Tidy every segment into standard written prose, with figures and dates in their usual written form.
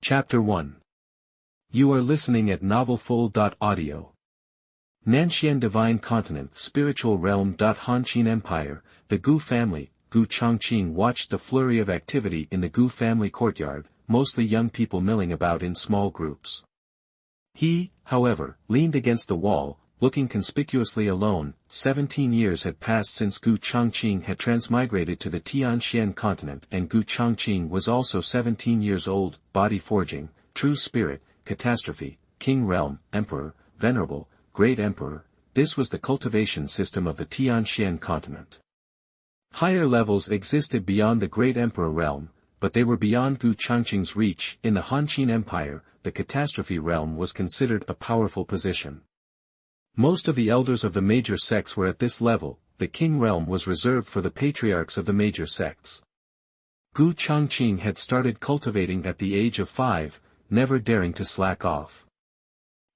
Chapter 1. You are listening at novelfull.audio. Nanshan Divine Continent Spiritual Realm. Hanqin Empire, the Gu family. Gu Changqing watched the flurry of activity in the Gu family courtyard, mostly young people milling about in small groups. He, however, leaned against the wall, looking conspicuously alone. 17 years had passed since Gu Changqing had transmigrated to the Tianxian continent, and Gu Changqing was also 17 years old. Body forging, true spirit, catastrophe, king realm, emperor, venerable, great emperor. This was the cultivation system of the Tianxian continent. Higher levels existed beyond the great emperor realm, but they were beyond Gu Changqing's reach. In the Hanqin Empire, the catastrophe realm was considered a powerful position. Most of the elders of the major sects were at this level. The king realm was reserved for the patriarchs of the major sects. Gu Changqing had started cultivating at the age of 5, never daring to slack off.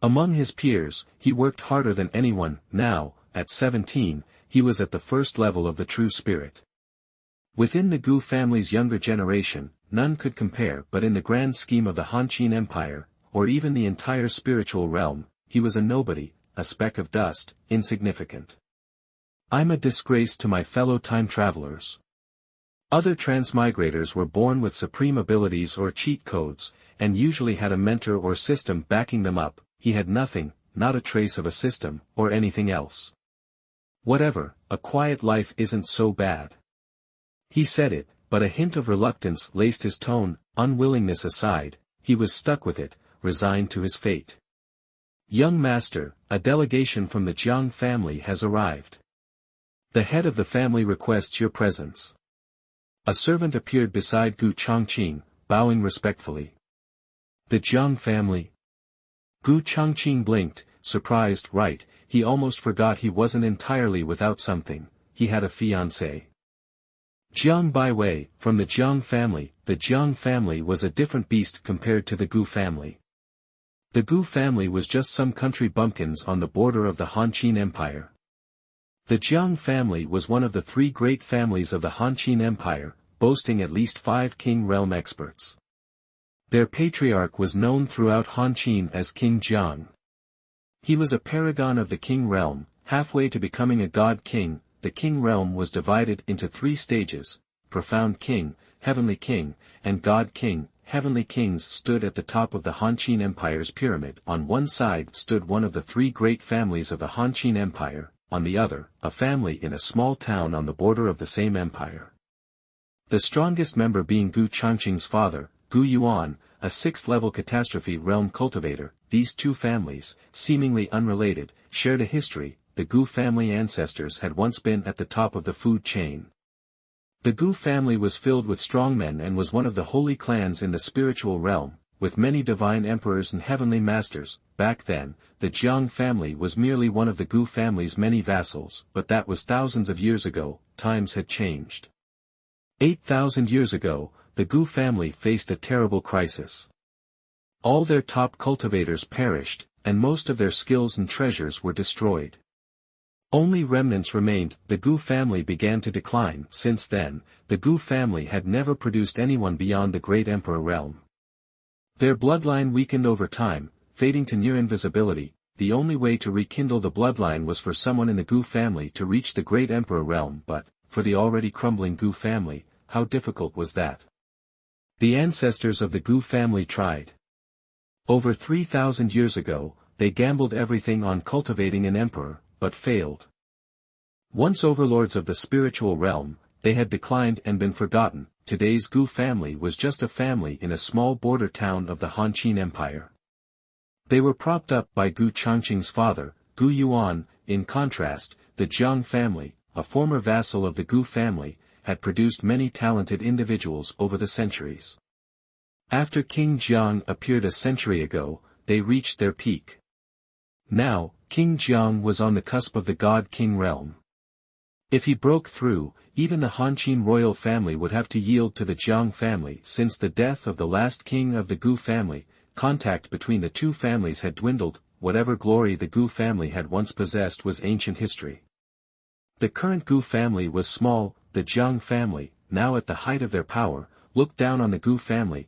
Among his peers, he worked harder than anyone. Now, at 17, he was at the first level of the true spirit. Within the Gu family's younger generation, none could compare, but in the grand scheme of the Hanqin Empire, or even the entire spiritual realm, he was a nobody, a speck of dust, insignificant. I'm a disgrace to my fellow time travelers. Other transmigrators were born with supreme abilities or cheat codes, and usually had a mentor or system backing them up. He had nothing, not a trace of a system, or anything else. Whatever, a quiet life isn't so bad. He said it, but a hint of reluctance laced his tone. Unwillingness aside, he was stuck with it, resigned to his fate. Young master, a delegation from the Jiang family has arrived. The head of the family requests your presence. A servant appeared beside Gu Changqing, bowing respectfully. The Jiang family? Gu Changqing blinked, surprised. Right, he almost forgot he wasn't entirely without something. He had a fiancée. Jiang Baiwei, from the Jiang family. The Jiang family was a different beast compared to the Gu family. The Gu family was just some country bumpkins on the border of the Hanqin Empire. The Jiang family was one of the 3 great families of the Hanqin Empire, boasting at least 5 king realm experts. Their patriarch was known throughout Hanqin as King Jiang. He was a paragon of the king realm, halfway to becoming a god king. The king realm was divided into 3 stages: profound king, heavenly king, and god king. Heavenly kings stood at the top of the Hanqin Empire's pyramid. On one side stood one of the 3 great families of the Hanqin Empire, on the other, a family in a small town on the border of the same empire. The strongest member being Gu Changqing's father, Gu Yuan, a 6th-level catastrophe realm cultivator. These 2 families, seemingly unrelated, shared a history. The Gu family ancestors had once been at the top of the food chain. The Gu family was filled with strong men and was one of the holy clans in the spiritual realm, with many divine emperors and heavenly masters. Back then, the Jiang family was merely one of the Gu family's many vassals, but that was thousands of years ago. Times had changed. 8,000 years ago, the Gu family faced a terrible crisis. All their top cultivators perished, and most of their skills and treasures were destroyed. Only remnants remained. The Gu family began to decline. Since then, the Gu family had never produced anyone beyond the great emperor realm. Their bloodline weakened over time, fading to near invisibility. The only way to rekindle the bloodline was for someone in the Gu family to reach the great emperor realm, but, for the already crumbling Gu family, how difficult was that? The ancestors of the Gu family tried. Over 3,000 years ago, they gambled everything on cultivating an emperor, but failed. Once overlords of the spiritual realm, they had declined and been forgotten. Today's Gu family was just a family in a small border town of the Hanqin Empire. They were propped up by Gu Changqing's father, Gu Yuan. In contrast, the Jiang family, a former vassal of the Gu family, had produced many talented individuals over the centuries. After King Jiang appeared a century ago, they reached their peak. Now, King Jiang was on the cusp of the god-king realm. If he broke through, even the Hanqin royal family would have to yield to the Jiang family. Since the death of the last king of the Gu family, contact between the 2 families had dwindled. Whatever glory the Gu family had once possessed was ancient history. The current Gu family was small. The Jiang family, now at the height of their power, looked down on the Gu family.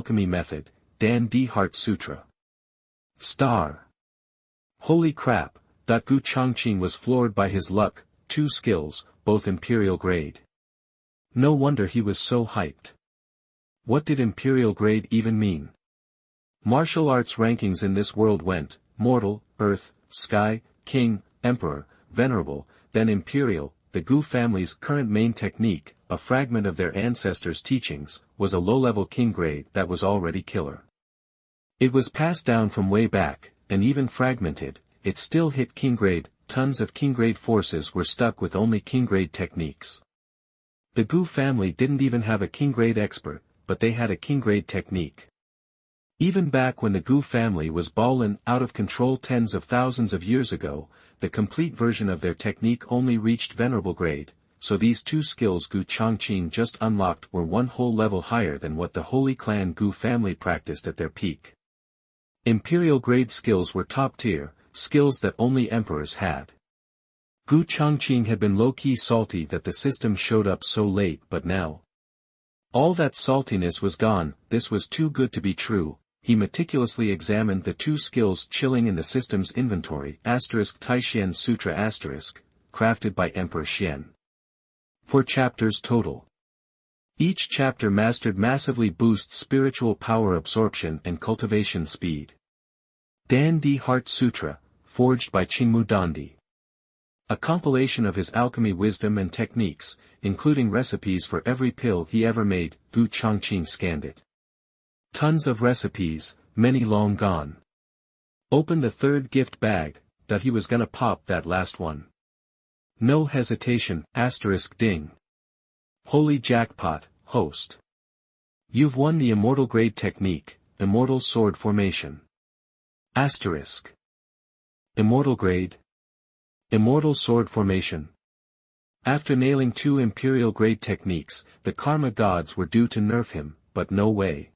alchemy method, Dan D. Heart Sutra. Star. Holy crap, Gu Changqing was floored by his luck, 2 skills, both imperial grade. No wonder he was so hyped. What did imperial grade even mean? Martial arts rankings in this world went, mortal, earth, sky, king, emperor, venerable, then imperial. The Gu family's current main technique, a fragment of their ancestors' teachings, was a low-level king grade that was already killer. It was passed down from way back, and even fragmented, it still hit king grade. Tons of king grade forces were stuck with only king grade techniques. The Gu family didn't even have a king grade expert, but they had a king grade technique. Even back when the Gu family was ballin' out of control tens of thousands of years ago, the complete version of their technique only reached venerable grade, so these 2 skills Gu Changqing just unlocked were one whole level higher than what the Holy Clan Gu family practiced at their peak. Imperial grade skills were top tier, skills that only emperors had. Gu Changqing had been low-key salty that the system showed up so late, but now all that saltiness was gone. This was too good to be true. He meticulously examined the 2 skills chilling in the system's inventory, Taishian Sutra crafted by Emperor Xian. 4 chapters total. Each chapter massively boosts spiritual power absorption and cultivation speed. Dan Di Heart Sutra, forged by Qingmu Dandi. A compilation of his alchemy wisdom and techniques, including recipes for every pill he ever made. Gu Changqing scanned it. Tons of recipes, many long gone. Opened the 3rd gift bag, that he was gonna pop that last one. No hesitation, ding. Holy jackpot, host. You've won the immortal grade technique, immortal sword formation. Immortal grade. Immortal sword formation. After nailing 2 imperial grade techniques, the karma gods were due to nerf him, but no way.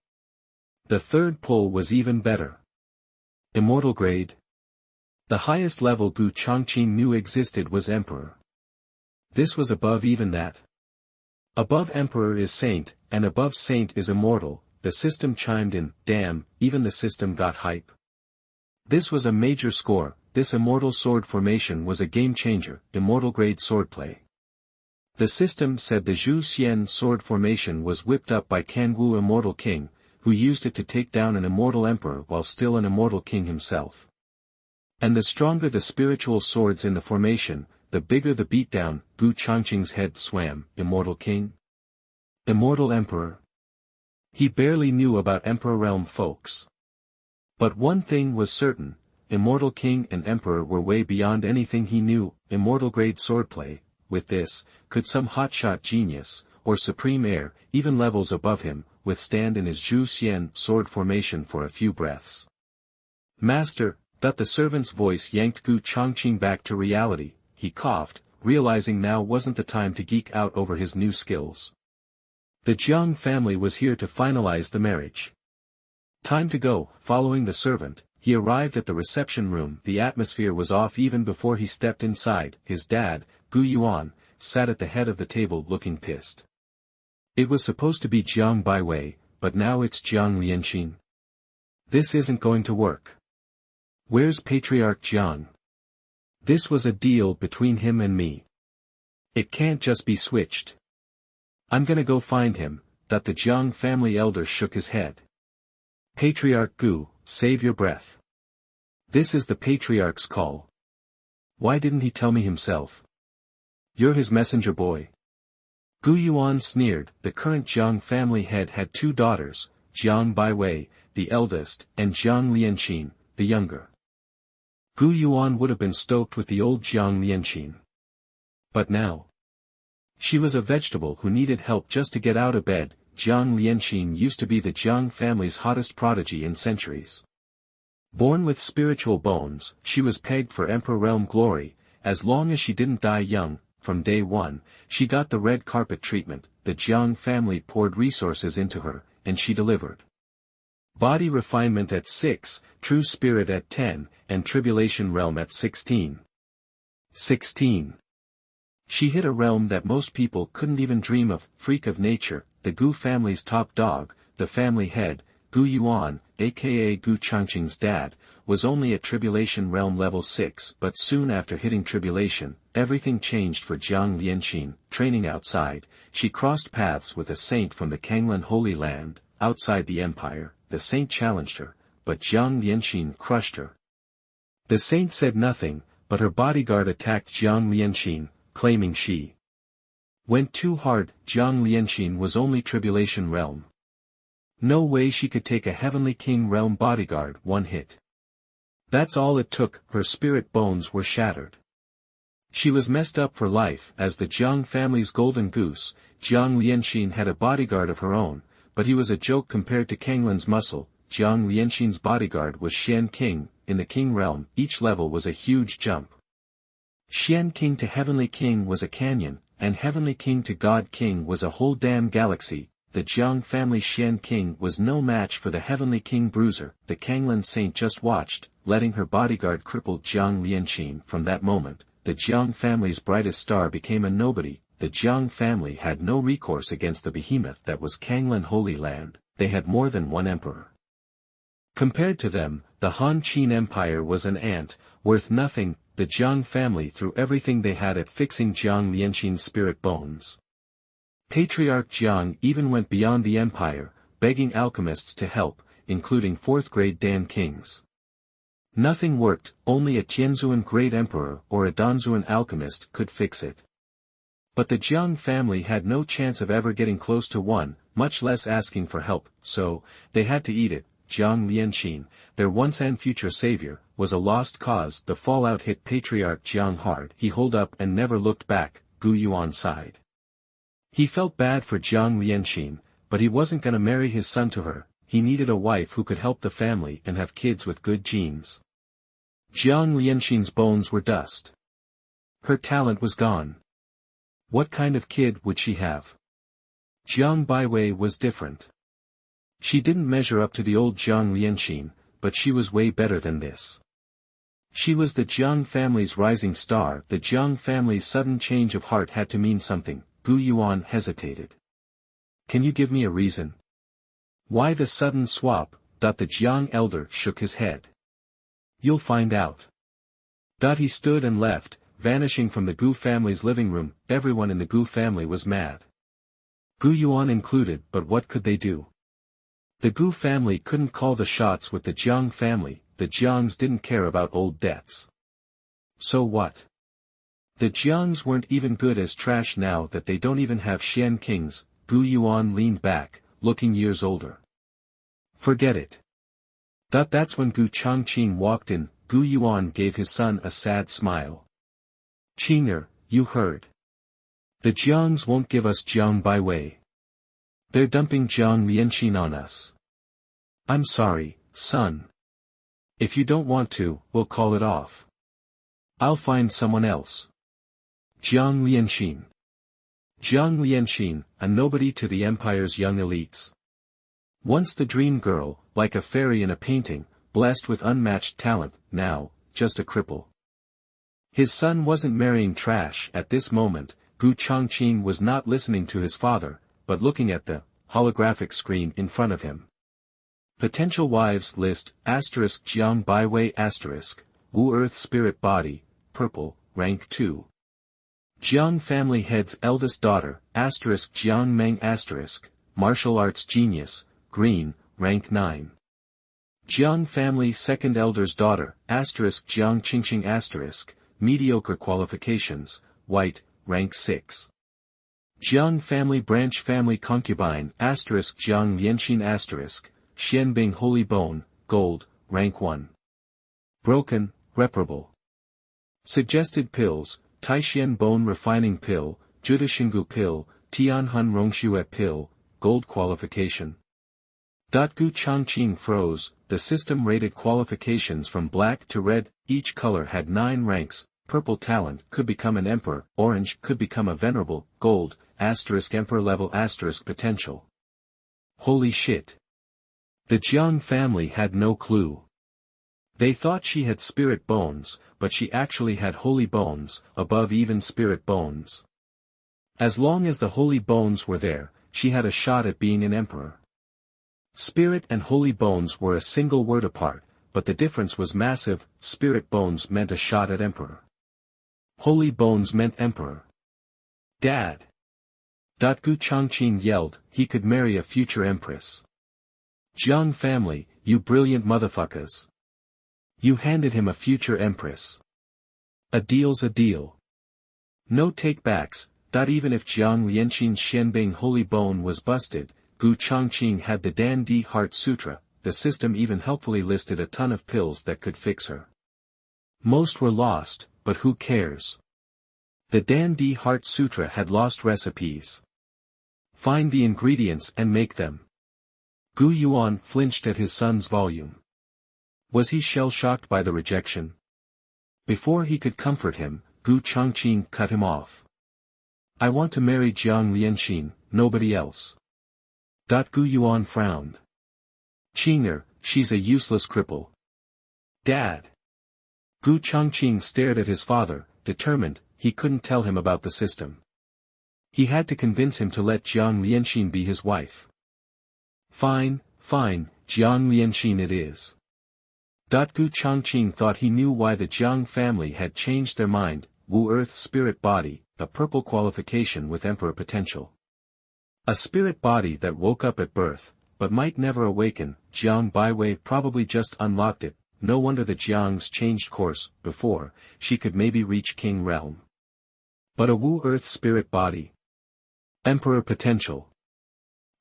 The 3rd pull was even better. Immortal grade. The highest level Gu Changqing knew existed was Emperor. This was above even that. Above Emperor is Saint, and above Saint is Immortal. The system chimed in. Damn, even the system got hype. This was a major score. This immortal sword formation was a game-changer, immortal grade swordplay. The system said the Zhu Xian sword formation was whipped up by Kangwu Immortal King, who used it to take down an immortal emperor while still an immortal king himself. And the stronger the spiritual swords in the formation, the bigger the beatdown. Gu Changqing's head swam. Immortal king? Immortal emperor? He barely knew about emperor realm folks. But one thing was certain. Immortal King and Emperor were way beyond anything he knew. Immortal grade swordplay. With this, could some hotshot genius, or supreme heir, even levels above him, withstand in his Zhu Xian sword formation for a few breaths? Master, that the servant's voice yanked Gu Changqing back to reality. He coughed, realizing now wasn't the time to geek out over his new skills. The Jiang family was here to finalize the marriage. Time to go. Following the servant, he arrived at the reception room. The atmosphere was off even before he stepped inside. His dad, Gu Yuan, sat at the head of the table looking pissed. It was supposed to be Jiang Baiwei, but now it's Jiang Lianqin. This isn't going to work. Where's Patriarch Jiang? This was a deal between him and me. It can't just be switched. I'm gonna go find him. That the Jiang family elder shook his head. Patriarch Gu, save your breath. This is the patriarch's call. Why didn't he tell me himself? You're his messenger boy. Gu Yuan sneered. The current Jiang family head had 2 daughters, Jiang Baiwei, the eldest, and Jiang Lianqin, the younger. Gu Yuan would have been stoked with the old Jiang Lianqin. But now, she was a vegetable who needed help just to get out of bed. Jiang Lianqin used to be the Jiang family's hottest prodigy in centuries. Born with spiritual bones, she was pegged for Emperor Realm glory. As long as she didn't die young. From day one, she got the red carpet treatment. The Jiang family poured resources into her, and she delivered. Body refinement at 6, true spirit at 10, and tribulation realm at 16. 16. She hit a realm that most people couldn't even dream of. Freak of nature, the Gu family's top dog, the family head, Gu Yuan, aka Gu Changqing's dad, was only at tribulation realm level 6, but soon after hitting tribulation, everything changed for Jiang Lianqin. Training outside, she crossed paths with a saint from the Kanglan Holy Land. Outside the empire, the saint challenged her, but Jiang Lianqin crushed her. The saint said nothing, but her bodyguard attacked Jiang Lianqin, claiming she went too hard. Jiang Lianqin was only tribulation realm. No way she could take a heavenly king realm bodyguard one hit. That's all it took. Her spirit bones were shattered. She was messed up for life. As the Jiang family's golden goose, Jiang Lianqin had a bodyguard of her own, but he was a joke compared to Kanglan's muscle. Jiang Lianqin's bodyguard was Xian King. In the king realm, each level was a huge jump. Xian King to Heavenly King was a canyon, and Heavenly King to God King was a whole damn galaxy. The Jiang family Xian King was no match for the Heavenly King Bruiser. The Kanglan saint just watched, letting her bodyguard cripple Jiang Lianqin. From that moment, the Jiang family's brightest star became a nobody. The Jiang family had no recourse against the behemoth that was Kanglan Holy Land. They had more than one emperor. Compared to them, the Han Qin Empire was an ant, worth nothing. The Jiang family threw everything they had at fixing Jiang Lianqin's spirit bones. Patriarch Jiang even went beyond the empire, begging alchemists to help, including 4th-grade Dan kings. Nothing worked, only a Tianzuan great emperor or a Danzuan alchemist could fix it. But the Jiang family had no chance of ever getting close to one, much less asking for help, so they had to eat it. Jiang Lianqin, their once and future savior, was a lost cause. The fallout hit Patriarch Jiang hard. He holed up and never looked back. Gu Yuan sighed. He felt bad for Jiang Lianqin, but he wasn't gonna marry his son to her. He needed a wife who could help the family and have kids with good genes. Jiang Lianqin's bones were dust. Her talent was gone. What kind of kid would she have? Jiang Baiwei was different. She didn't measure up to the old Jiang Lianqin, but she was way better than this. She was the Jiang family's rising star. The Jiang family's sudden change of heart had to mean something. Gu Yuan hesitated. Can you give me a reason? Why the sudden swap? The Jiang elder shook his head. You'll find out. He stood and left, vanishing from the Gu family's living room. Everyone in the Gu family was mad. Gu Yuan included, but what could they do? The Gu family couldn't call the shots with the Jiang family. The Jiangs didn't care about old debts. So what? The Jiangs weren't even good as trash now that they don't even have Xian kings. Gu Yuan leaned back, looking years older. Forget it. That's when Gu Changqing walked in. Gu Yuan gave his son a sad smile. Qing'er, you heard. The Jiangs won't give us Jiang Baiwei. They're dumping Jiang Lianqin on us. I'm sorry, son. If you don't want to, we'll call it off. I'll find someone else. Jiang Lianqin. Jiang Lianqin, a nobody to the empire's young elites. Once the dream girl, like a fairy in a painting, blessed with unmatched talent, now, just a cripple. His son wasn't marrying trash at this moment. Gu Changqing was not listening to his father, but looking at the holographic screen in front of him. Potential wives list, Jiang Baiwei Wu Earth Spirit Body, purple, rank 2. Jiang family head's eldest daughter, Jiang Meng martial arts genius, green, rank 9. Jiang family second elder's daughter, Jiang Qingqing mediocre qualifications, white, rank 6. Jiang family branch family concubine, Jiang Lianqin Xianbing holy bone, gold, rank 1. Broken, reparable. Suggested pills, Taixian bone refining pill, Judashingu pill, Tianhan Rongxue pill, gold qualification. Gu Changqing froze. The system rated qualifications from black to red. Each color had 9 ranks. Purple talent could become an emperor, orange could become a venerable, gold, emperor level potential. Holy shit. The Jiang family had no clue. They thought she had spirit bones, but she actually had holy bones, above even spirit bones. As long as the holy bones were there, she had a shot at being an emperor. Spirit and holy bones were a single word apart, but the difference was massive. Spirit bones meant a shot at emperor. Holy bones meant emperor. Dad. Gu Changqing yelled, he could marry a future empress. Jiang family, you brilliant motherfuckers. You handed him a future empress. A deal's a deal. No take-backs. Even if Jiang Lianqin's Xianbing holy bone was busted, Gu Changqing had the Dan Di Heart Sutra. The system even helpfully listed a ton of pills that could fix her. Most were lost, but who cares? The Dan Di Heart Sutra had lost recipes. Find the ingredients and make them. Gu Yuan flinched at his son's volume. Was he shell-shocked by the rejection? Before he could comfort him, Gu Changqing cut him off. I want to marry Jiang Lianqin, nobody else. Gu Yuan frowned. Qing'er, she's a useless cripple. Dad. Gu Changqing stared at his father, determined, he couldn't tell him about the system. He had to convince him to let Jiang Lianxin be his wife. Fine, fine, Jiang Lianxin it is. Gu Changqing thought he knew why the Jiang family had changed their mind. Wu Earth Spirit Body, a purple qualification with Emperor potential. A spirit body that woke up at birth, but might never awaken. Jiang Baiwei probably just unlocked it. No wonder the Jiangs changed course. Before, she could maybe reach King Realm. But a Wu Earth Spirit Body. Emperor potential.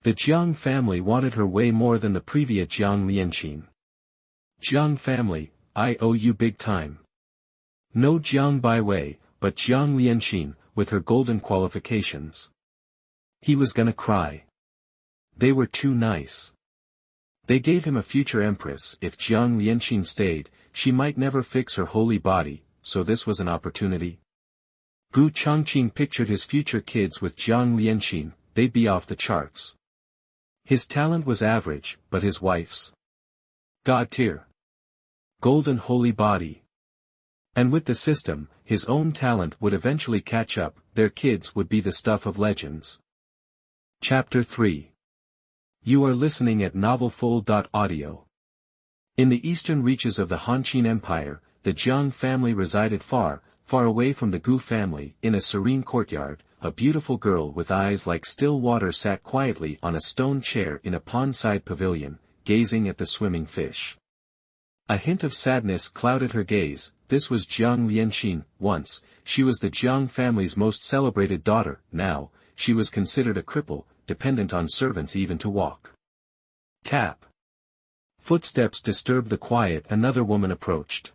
The Jiang family wanted her way more than the previous Jiang Lianxin. Jiang family, I owe you big time. No Jiang Baiwei, but Jiang Lianxin, with her golden qualifications. He was gonna cry. They were too nice. They gave him a future empress. If Jiang Lianxin stayed, she might never fix her holy body, so this was an opportunity. Gu Changqing pictured his future kids with Jiang Lianxin. They'd be off the charts. His talent was average, but his wife's God tier. Golden holy body. And with the system, his own talent would eventually catch up. Their kids would be the stuff of legends. Chapter 3. You are listening at novelfull.audio. In the eastern reaches of the Han Empire, the Jiang family resided far, far away from the Gu family. In a serene courtyard, a beautiful girl with eyes like still water sat quietly on a stone chair in a pondside pavilion, gazing at the swimming fish. A hint of sadness clouded her gaze. This was Jiang Lianxin. Once, she was the Jiang family's most celebrated daughter. Now, she was considered a cripple, dependent on servants even to walk. Tap. Footsteps disturbed the quiet. Another woman approached.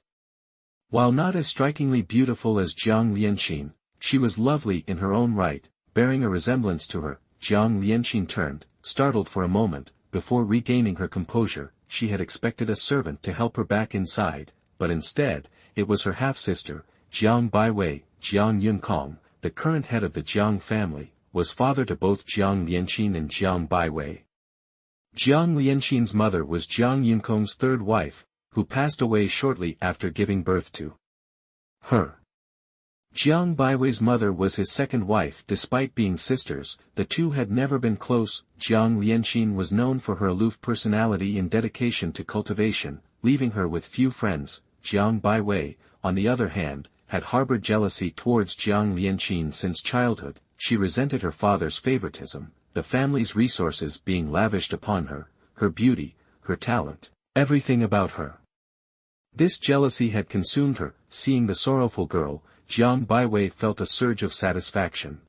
While not as strikingly beautiful as Jiang Lianxin, she was lovely in her own right, bearing a resemblance to her. Jiang Lianxin turned, startled for a moment. Before regaining her composure, she had expected a servant to help her back inside, but instead, it was her half-sister, Jiang Baiwei. Jiang Yunkong, the current head of the Jiang family, was father to both Jiang Lianxin and Jiang Baiwei. Jiang Lianxin's mother was Jiang Yunkong's third wife, who passed away shortly after giving birth to her. Jiang Baiwei's mother was his second wife. Despite being sisters, the two had never been close. Jiang Lianxin was known for her aloof personality and dedication to cultivation, leaving her with few friends. Jiang Baiwei, on the other hand, had harbored jealousy towards Jiang Lianxin since childhood. She resented her father's favoritism, the family's resources being lavished upon her, her beauty, her talent, everything about her. This jealousy had consumed her. Seeing the sorrowful girl, Jiang Baiwei felt a surge of satisfaction.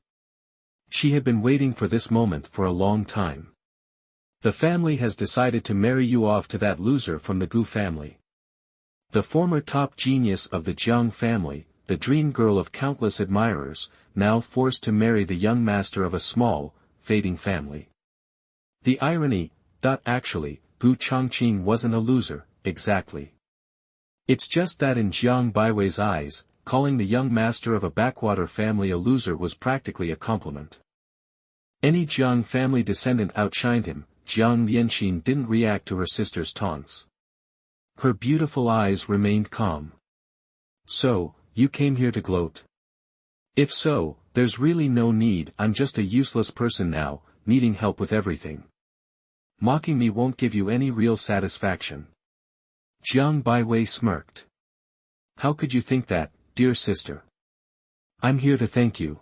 She had been waiting for this moment for a long time. The family has decided to marry you off to that loser from the Gu family. The former top genius of the Jiang family, the dream girl of countless admirers, now forced to marry the young master of a small, fading family. The irony, actually, Gu Changqing wasn't a loser, exactly. It's just that in Jiang Baiwei's eyes, calling the young master of a backwater family a loser was practically a compliment. Any Jiang family descendant outshined him. Jiang Lianxin didn't react to her sister's taunts. Her beautiful eyes remained calm. So, you came here to gloat? If so, there's really no need. I'm just a useless person now, needing help with everything. Mocking me won't give you any real satisfaction. Jiang Baiwei smirked. How could you think that, dear sister? I'm here to thank you.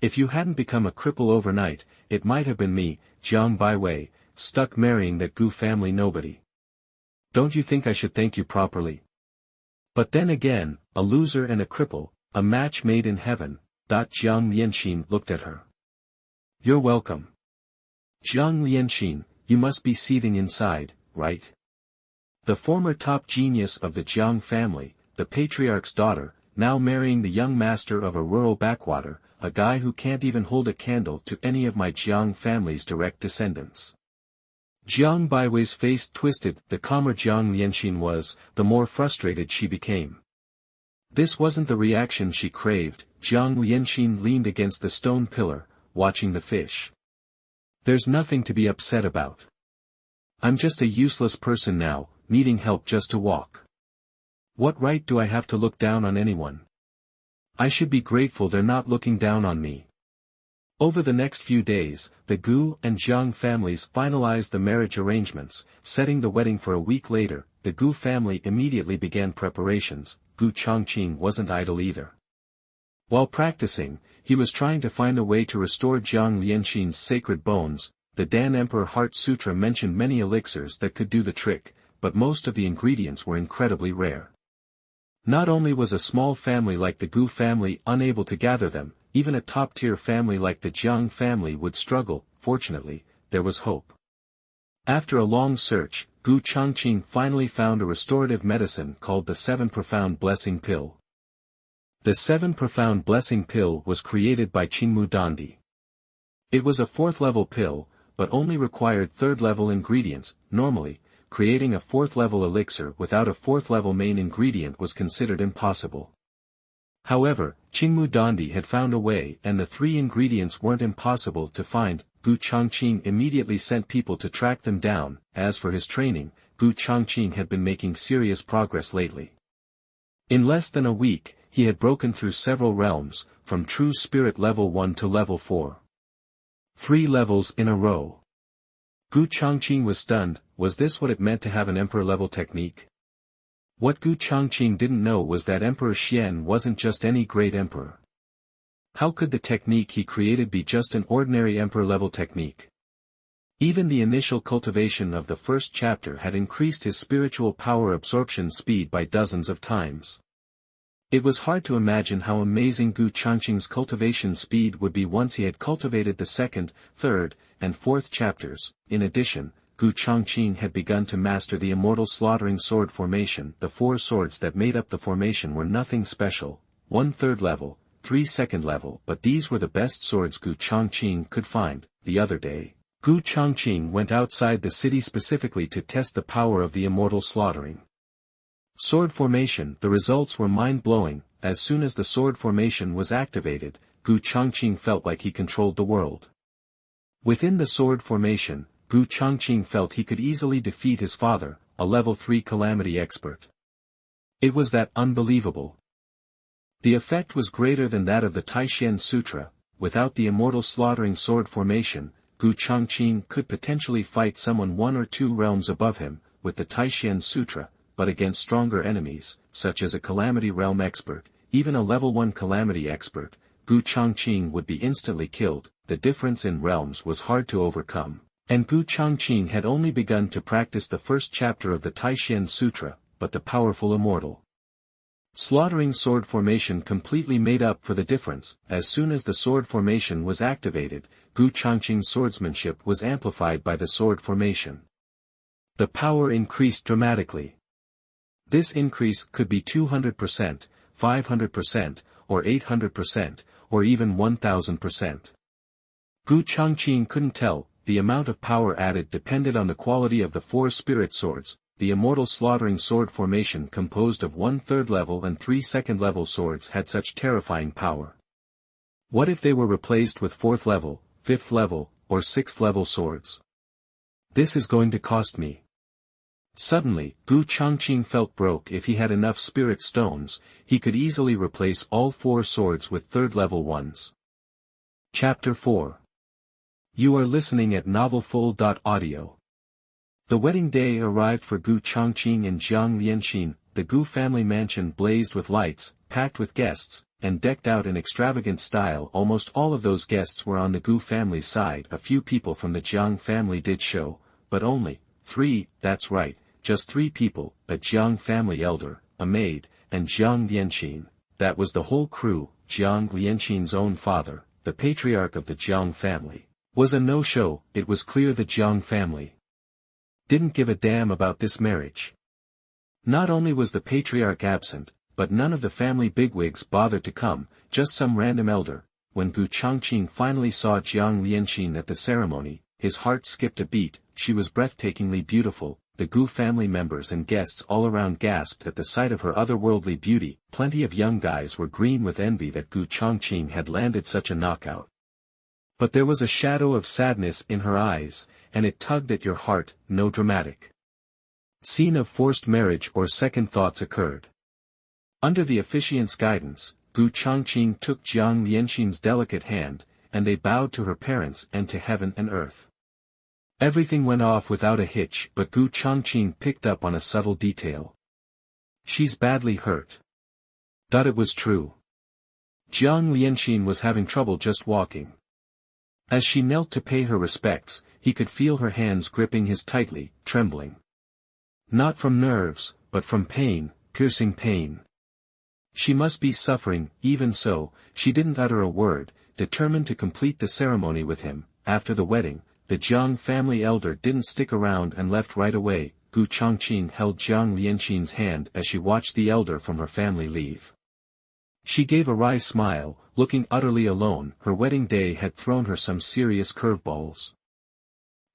If you hadn't become a cripple overnight, it might have been me, Jiang Baiwei, stuck marrying that Gu family nobody. Don't you think I should thank you properly? But then again, a loser and a cripple, a match made in heaven. Jiang Lianxin looked at her. You're welcome. Jiang Lianxin, you must be seething inside, right? The former top genius of the Jiang family, the patriarch's daughter, now marrying the young master of a rural backwater, a guy who can't even hold a candle to any of my Jiang family's direct descendants. Jiang Baiwei's face twisted. The calmer Jiang Lianxin was, the more frustrated she became. This wasn't the reaction she craved. Jiang Lianxin leaned against the stone pillar, watching the fish. There's nothing to be upset about. I'm just a useless person now, needing help just to walk. What right do I have to look down on anyone? I should be grateful they're not looking down on me. Over the next few days, the Gu and Jiang families finalized the marriage arrangements, setting the wedding for a week later. The Gu family immediately began preparations. Gu Changqing wasn't idle either. While practicing, he was trying to find a way to restore Jiang Lianxin's sacred bones. The Dan Emperor Heart Sutra mentioned many elixirs that could do the trick, but most of the ingredients were incredibly rare. Not only was a small family like the Gu family unable to gather them, even a top-tier family like the Jiang family would struggle. Fortunately, there was hope. After a long search, Gu Changqing finally found a restorative medicine called the 7 Profound Blessing Pill. The 7 Profound Blessing Pill was created by Qingmu Dandi. It was a 4th-level pill, but only required 3rd-level ingredients. Normally, creating a 4th-level elixir without a 4th-level main ingredient was considered impossible. However, Qingmu Dandi had found a way, and the 3 ingredients weren't impossible to find. Gu Changqing immediately sent people to track them down. As for his training, Gu Changqing had been making serious progress lately. In less than a week, he had broken through several realms, from true spirit level 1 to level 4. 3 levels in a row. Gu Changqing was stunned. Was this what it meant to have an emperor-level technique? What Gu Changqing didn't know was that Emperor Xian wasn't just any great emperor. How could the technique he created be just an ordinary emperor-level technique? Even the initial cultivation of the first chapter had increased his spiritual power absorption speed by dozens of times. It was hard to imagine how amazing Gu Changqing's cultivation speed would be once he had cultivated the 2nd, 3rd, and 4th chapters. In addition, Gu Changqing had begun to master the immortal slaughtering sword formation. The 4 swords that made up the formation were nothing special, 1 3rd level, 3 2nd level, but these were the best swords Gu Changqing could find. The other day, Gu Changqing went outside the city specifically to test the power of the immortal slaughtering sword formation. The results were mind-blowing. As soon as the sword formation was activated, Gu Changqing felt like he controlled the world. Within the sword formation, Gu Changqing felt he could easily defeat his father, a level 3 calamity expert. It was that unbelievable. The effect was greater than that of the Taishan Sutra. Without the immortal slaughtering sword formation, Gu Changqing could potentially fight someone 1 or 2 realms above him. With the Taishan Sutra, but against stronger enemies, such as a calamity realm expert, even a level 1 calamity expert, Gu Changqing would be instantly killed. The difference in realms was hard to overcome, and Gu Changqing had only begun to practice the first chapter of the Taishan Sutra, but the powerful immortal slaughtering sword formation completely made up for the difference. As soon as the sword formation was activated, Gu Changqing's swordsmanship was amplified by the sword formation. The power increased dramatically. This increase could be 200%, 500%, or 800%, or even 1000%. Gu Changqing couldn't tell. The amount of power added depended on the quality of the 4 spirit swords. The immortal slaughtering sword formation composed of 1 3rd level and 3 2nd level swords had such terrifying power. What if they were replaced with 4th level, 5th level, or 6th level swords? This is going to cost me. Suddenly, Gu Changqing felt broke. If he had enough spirit stones, he could easily replace all 4 swords with 3rd level ones. Chapter 4. You are listening at novelfull.audio. The wedding day arrived for Gu Changqing and Jiang Lianxin. The Gu family mansion blazed with lights, packed with guests, and decked out in extravagant style. Almost all of those guests were on the Gu family's side. A few people from the Jiang family did show, but only 3, that's right, just 3 people, a Jiang family elder, a maid, and Jiang Lianxin. That was the whole crew. Jiang Lianxin's own father, the patriarch of the Jiang family, was a no-show. It was clear the Jiang family didn't give a damn about this marriage. Not only was the patriarch absent, but none of the family bigwigs bothered to come, just some random elder. When Gu Changqing finally saw Jiang Lianxin at the ceremony, his heart skipped a beat. She was breathtakingly beautiful. The Gu family members and guests all around gasped at the sight of her otherworldly beauty. Plenty of young guys were green with envy that Gu Changqing had landed such a knockout. But there was a shadow of sadness in her eyes, and it tugged at your heart. No dramatic scene of forced marriage or second thoughts occurred. Under the officiant's guidance, Gu Changqing took Jiang Lianxin's delicate hand, and they bowed to her parents and to heaven and earth. Everything went off without a hitch, but Gu Changqing picked up on a subtle detail. She's badly hurt. It was true. Jiang Lianxin was having trouble just walking. As she knelt to pay her respects, he could feel her hands gripping his tightly, trembling. Not from nerves, but from pain, piercing pain. She must be suffering. Even so, she didn't utter a word, determined to complete the ceremony with him. After the wedding, the Jiang family elder didn't stick around and left right away. Gu Changqing held Jiang Lianxin's hand as she watched the elder from her family leave. She gave a wry smile, looking utterly alone. Her wedding day had thrown her some serious curveballs.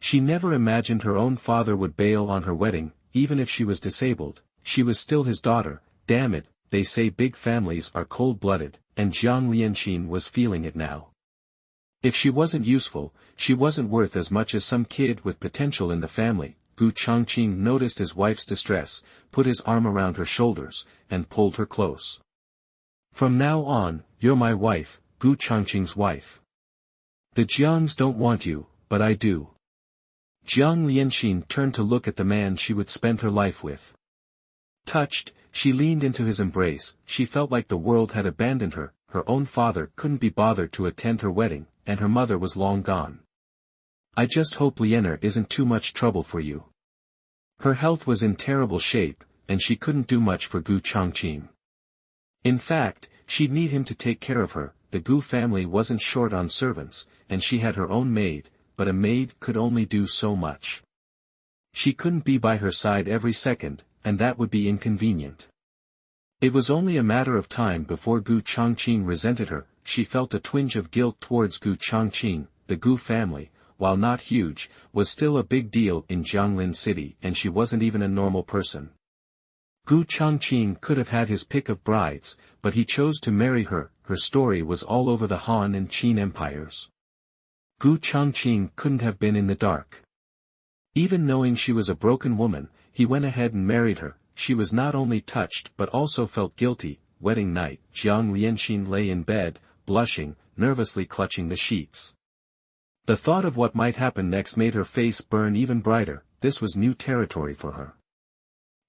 She never imagined her own father would bail on her wedding, even if she was disabled. She was still his daughter. Damn it, they say big families are cold-blooded, and Jiang Lianxin was feeling it now. If she wasn't useful, she wasn't worth as much as some kid with potential in the family. Gu Changqing noticed his wife's distress, put his arm around her shoulders, and pulled her close. From now on, you're my wife, Gu Changqing's wife. The Jiangs don't want you, but I do. Jiang Lianxin turned to look at the man she would spend her life with. Touched, she leaned into his embrace. She felt like the world had abandoned her. Her own father couldn't be bothered to attend her wedding, and her mother was long gone. I just hope Lianer isn't too much trouble for you. Her health was in terrible shape, and she couldn't do much for Gu Changqing. In fact, she'd need him to take care of her. The Gu family wasn't short on servants, and she had her own maid, but a maid could only do so much. She couldn't be by her side every second, and that would be inconvenient. It was only a matter of time before Gu Changqing resented her. She felt a twinge of guilt towards Gu Changqing. The Gu family, while not huge, was still a big deal in Jianglin City, and she wasn't even a normal person. Gu Changqing could have had his pick of brides, but he chose to marry her. Her story was all over the Han and Qin empires. Gu Changqing couldn't have been in the dark. Even knowing she was a broken woman, he went ahead and married her. She was not only touched but also felt guilty. Wedding night, Jiang Lianxin lay in bed, blushing, nervously clutching the sheets. The thought of what might happen next made her face burn even brighter. This was new territory for her.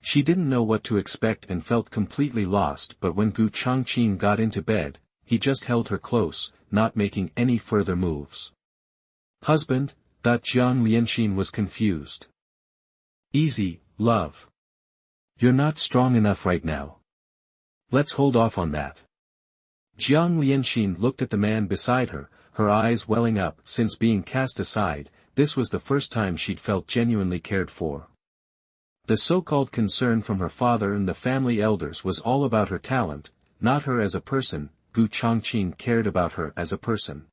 She didn't know what to expect and felt completely lost, but when Gu Changqing got into bed, he just held her close, not making any further moves. Husband? Jiang Lianxin was confused. Easy, love. You're not strong enough right now. Let's hold off on that. Jiang Lianxin looked at the man beside her, her eyes welling up. Since being cast aside, this was the first time she'd felt genuinely cared for. The so-called concern from her father and the family elders was all about her talent, not her as a person. Gu Changqing cared about her as a person.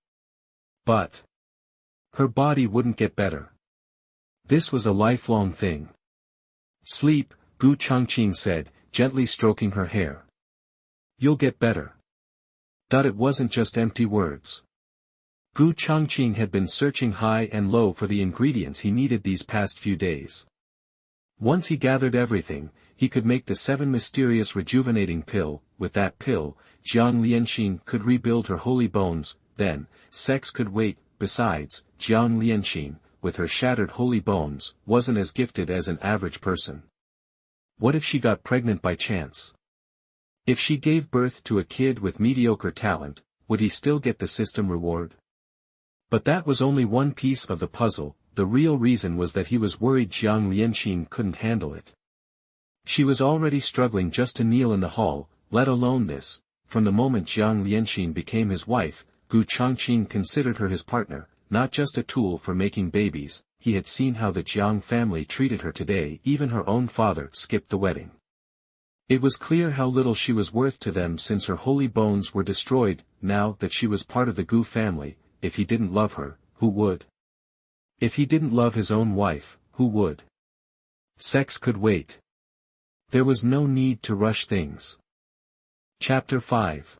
But her body wouldn't get better. This was a lifelong thing. Sleep, Gu Changqing said, gently stroking her hair. You'll get better. It wasn't just empty words. Gu Changqing had been searching high and low for the ingredients he needed these past few days. Once he gathered everything, he could make the 7 mysterious rejuvenating pill. With that pill, Jiang Lianxin could rebuild her holy bones. Then, sex could wait. Besides, Jiang Lianxin, with her shattered holy bones, wasn't as gifted as an average person. What if she got pregnant by chance? If she gave birth to a kid with mediocre talent, would he still get the system reward? But that was only one piece of the puzzle. The real reason was that he was worried Jiang Lianxin couldn't handle it. She was already struggling just to kneel in the hall, let alone this. From the moment Jiang Lianxin became his wife, Gu Changqing considered her his partner, not just a tool for making babies. He had seen how the Jiang family treated her today. Even her own father skipped the wedding. It was clear how little she was worth to them since her holy bones were destroyed. Now that she was part of the Gu family, if he didn't love her, who would? If he didn't love his own wife, who would? Sex could wait. There was no need to rush things. Chapter 5.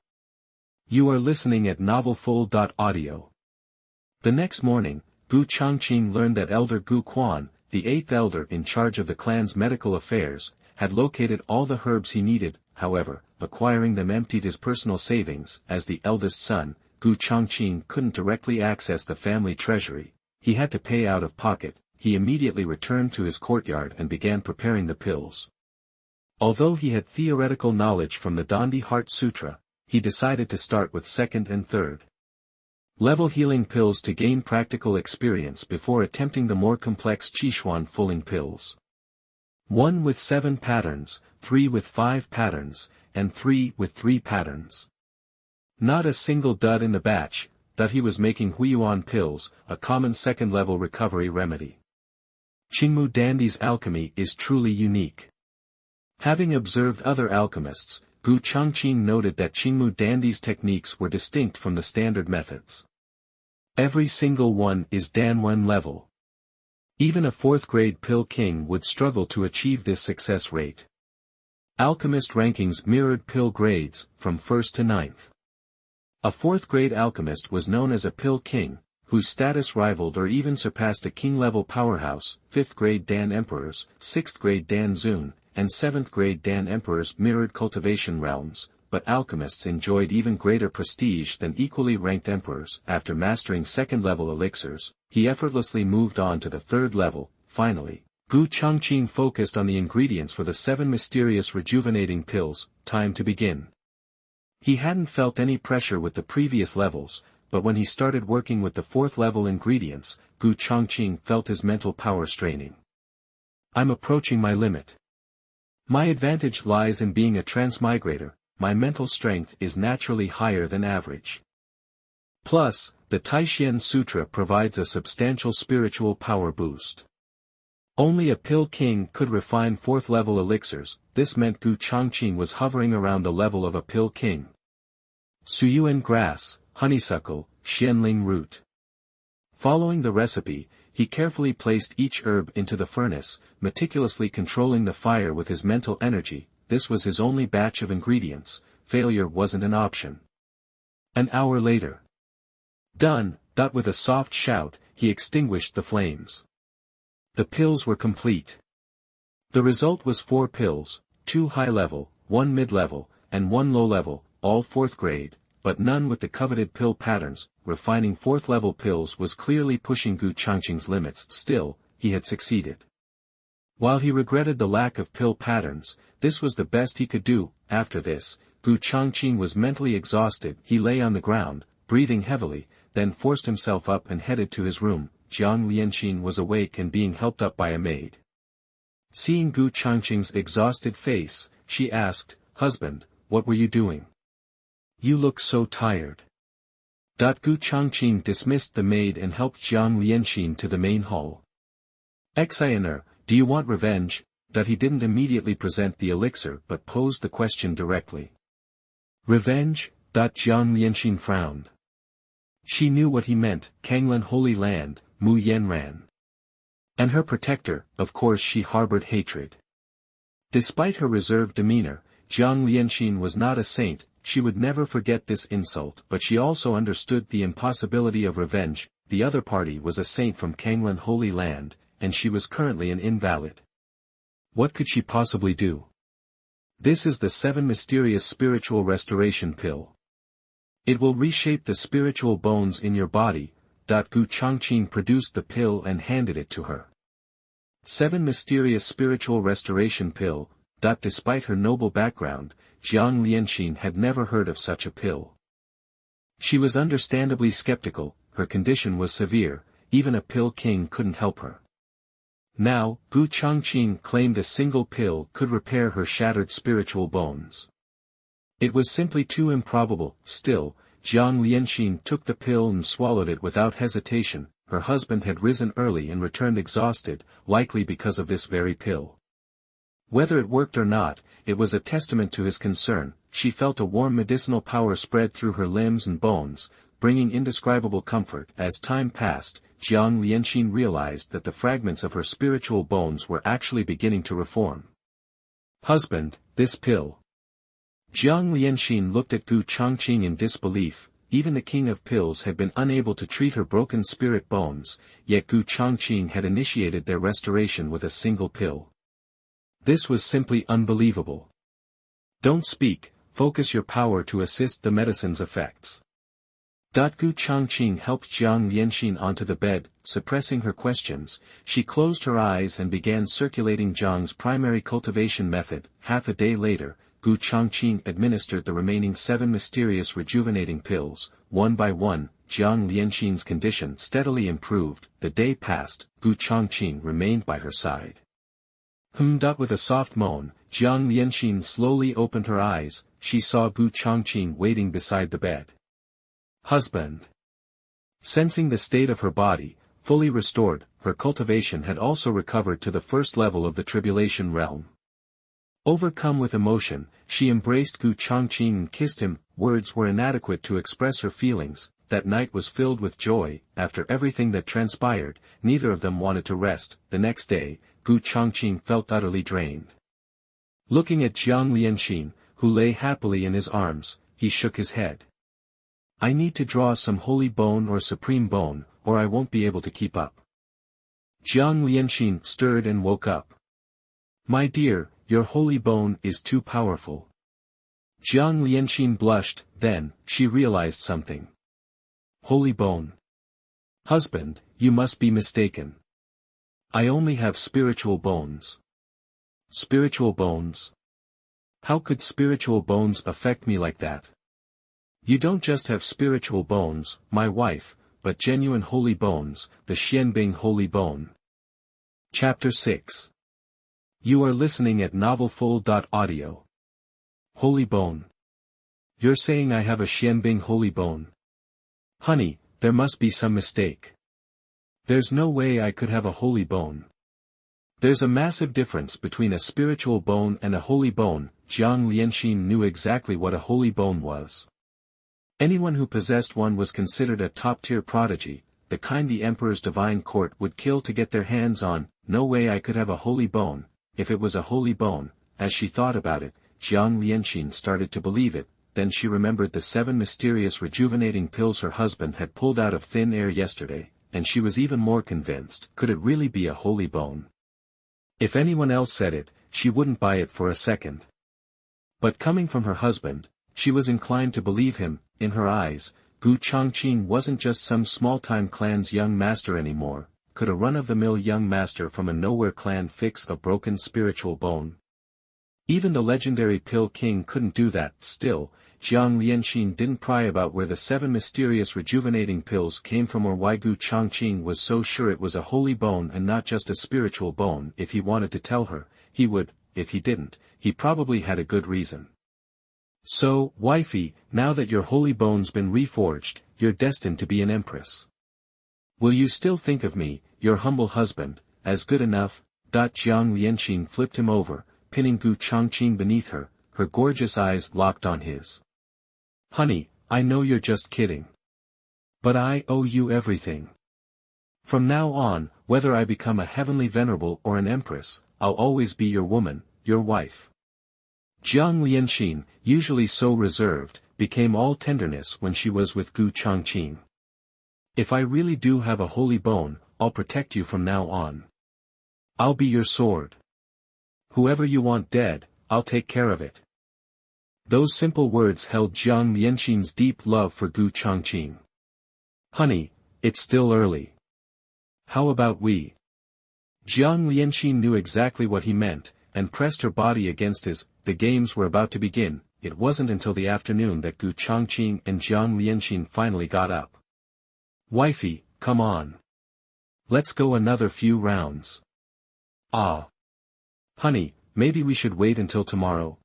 You are listening at novelfull.audio. The next morning, Gu Changqing learned that Elder Gu Quan, the 8th elder in charge of the clan's medical affairs, had located all the herbs he needed. however, acquiring them emptied his personal savings. As the eldest son, Gu Changqing couldn't directly access the family treasury. He had to pay out of pocket. He immediately returned to his courtyard and began preparing the pills. Although he had theoretical knowledge from the Dandi Heart Sutra, he decided to start with second and third level healing pills to gain practical experience before attempting the more complex Qishuan Fulling pills. 1 with 7 patterns, 3 with 5 patterns, and 3 with 3 patterns. Not a single dud in the batch, that he was making Huiyuan pills, a common second-level recovery remedy. Qingmu Dandi's alchemy is truly unique. Having observed other alchemists, Gu Changqing noted that Qingmu Dandi's techniques were distinct from the standard methods. Every single one is Danwen level. Even a 4th-grade pill king would struggle to achieve this success rate. Alchemist rankings mirrored pill grades, from 1st to 9th. A 4th-grade alchemist was known as a pill king, whose status rivaled or even surpassed a king-level powerhouse. 5th-grade Dan emperors, 6th-grade Dan Zun, and 7th-grade Dan emperors mirrored cultivation realms, but alchemists enjoyed even greater prestige than equally ranked emperors. After mastering 2nd-level elixirs, he effortlessly moved on to the 3rd level. Finally, Gu Changqing focused on the ingredients for the 7 mysterious rejuvenating pills. Time to begin. He hadn't felt any pressure with the previous levels, but when he started working with the 4th-level ingredients, Gu Changqing felt his mental power straining. I'm approaching my limit. My advantage lies in being a transmigrator. My mental strength is naturally higher than average. Plus, the Taishian Sutra provides a substantial spiritual power boost. Only a pill king could refine 4th-level elixirs. This meant Gu Changqing was hovering around the level of a pill king. Suyuan grass, honeysuckle, xianling root. Following the recipe, he carefully placed each herb into the furnace, meticulously controlling the fire with his mental energy. This was his only batch of ingredients. Failure wasn't an option. An hour later. Done. With a soft shout, he extinguished the flames. The pills were complete. The result was 4 pills, 2 high-level, 1 mid-level, and 1 low-level, all 4th grade, but none with the coveted pill patterns. Refining 4th-level pills was clearly pushing Gu Changqing's limits. Still, he had succeeded. While he regretted the lack of pill patterns, this was the best he could do. After this, Gu Changqing was mentally exhausted. He lay on the ground, breathing heavily, then forced himself up and headed to his room. Jiang Lianxin was awake and being helped up by a maid. Seeing Gu Changqing's exhausted face, she asked, "Husband, what were you doing? You look so tired." Gu Changqing dismissed the maid and helped Jiang Lianxin to the main hall. "Exioner, do you want revenge?" He didn't immediately present the elixir but posed the question directly. "Revenge?" Jiang Lianxin frowned. She knew what he meant. Kanglan Holy Land, Mu Yanran. And her protector. Of course she harbored hatred. Despite her reserved demeanor, Jiang Lianxin was not a saint. She would never forget this insult, but she also understood the impossibility of revenge. The other party was a saint from Kanglan Holy Land, and she was currently an invalid. What could she possibly do? This is the 7 mysterious spiritual restoration pill. It will reshape the spiritual bones in your body. Gu Changqing produced the pill and handed it to her. 7 mysterious spiritual restoration pill. Despite her noble background, Jiang Lianxin had never heard of such a pill. She was understandably skeptical. Her condition was severe, even a pill king couldn't help her. Now, Gu Changqing claimed a single pill could repair her shattered spiritual bones. It was simply too improbable. Still, Jiang Lianxin took the pill and swallowed it without hesitation. Her husband had risen early and returned exhausted, likely because of this very pill. Whether it worked or not, it was a testament to his concern. She felt a warm medicinal power spread through her limbs and bones, bringing indescribable comfort. As time passed, Jiang Lianxin realized that the fragments of her spiritual bones were actually beginning to reform. "Husband, this pill." Jiang Lianxin looked at Gu Changqing in disbelief. Even the king of pills had been unable to treat her broken spirit bones, yet Gu Changqing had initiated their restoration with a single pill. This was simply unbelievable. Don't speak, focus your power to assist the medicine's effects. Gu Changqing helped Jiang Lianxin onto the bed, suppressing her questions. She closed her eyes and began circulating Jiang's primary cultivation method. Half a day later, Gu Changqing administered the remaining 7 mysterious rejuvenating pills. One by one, Jiang Lianxin's condition steadily improved. The day passed, Gu Changqing remained by her side. With a soft moan, Jiang Lianxin slowly opened her eyes. She saw Gu Changqing waiting beside the bed. Husband. Sensing the state of her body, fully restored, her cultivation had also recovered to the first level of the tribulation realm. Overcome with emotion, she embraced Gu Changqing and kissed him. Words were inadequate to express her feelings. That night was filled with joy. After everything that transpired, neither of them wanted to rest. The next day, Gu Changqing felt utterly drained. Looking at Jiang Lianxin, who lay happily in his arms, he shook his head. I need to draw some holy bone or supreme bone, or I won't be able to keep up. Jiang Lianxin stirred and woke up. My dear, your holy bone is too powerful. Jiang Lianxin blushed, then, she realized something. Holy bone. Husband, you must be mistaken. I only have spiritual bones. Spiritual bones? How could spiritual bones affect me like that? You don't just have spiritual bones, my wife, but genuine holy bones, the Xianbing holy bone. Chapter 6. You are listening at novelfull.audio. Holy bone. You're saying I have a Xianbing holy bone? Honey, there must be some mistake. There's no way I could have a holy bone. There's a massive difference between a spiritual bone and a holy bone. Jiang Lianxin knew exactly what a holy bone was. Anyone who possessed one was considered a top-tier prodigy, the kind the emperor's divine court would kill to get their hands on. No way I could have a holy bone. If it was a holy bone, as she thought about it, Jiang Lianxin started to believe it. Then she remembered the 7 mysterious rejuvenating pills her husband had pulled out of thin air yesterday, and she was even more convinced. Could it really be a holy bone? If anyone else said it, she wouldn't buy it for a second. But coming from her husband, she was inclined to believe him. In her eyes, Gu Changqing wasn't just some small-time clan's young master anymore. Could a run-of-the-mill young master from a nowhere clan fix a broken spiritual bone? Even the legendary Pill King couldn't do that. Still, Jiang Lianxin didn't pry about where the 7 mysterious rejuvenating pills came from or why Gu Changqing was so sure it was a holy bone and not just a spiritual bone. If he wanted to tell her, he would. If he didn't, he probably had a good reason. So, wifey, now that your holy bone's been reforged, you're destined to be an empress. Will you still think of me, your humble husband, as good enough? Jiang Lianxin flipped him over, pinning Gu Changqing beneath her, her gorgeous eyes locked on his. Honey, I know you're just kidding. But I owe you everything. From now on, whether I become a heavenly venerable or an empress, I'll always be your woman, your wife. Jiang Lianxin, usually so reserved, became all tenderness when she was with Gu Changqing. If I really do have a holy bone, I'll protect you from now on. I'll be your sword. Whoever you want dead, I'll take care of it. Those simple words held Jiang Lianxin's deep love for Gu Changqing. Honey, it's still early. How about we? Jiang Lianxin knew exactly what he meant, and pressed her body against his. The games were about to begin. It wasn't until the afternoon that Gu Changqing and Jiang Lianxin finally got up. Wifey, come on. Let's go another few rounds. Ah. Honey, maybe we should wait until tomorrow.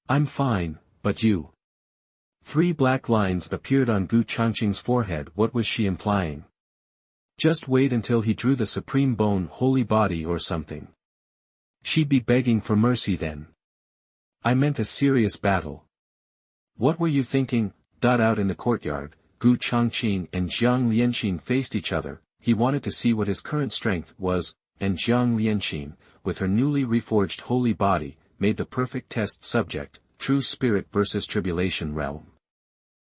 I'm fine, but you. 3 black lines appeared on Gu Changqing's forehead. What was she implying? Just wait until he drew the supreme bone, holy body or something. She'd be begging for mercy then. I meant a serious battle. What were you thinking? Out in the courtyard, Gu Changqing and Jiang Lianxin faced each other. He wanted to see what his current strength was, and Jiang Lianxin, with her newly reforged holy body, made the perfect test subject, true spirit versus tribulation realm.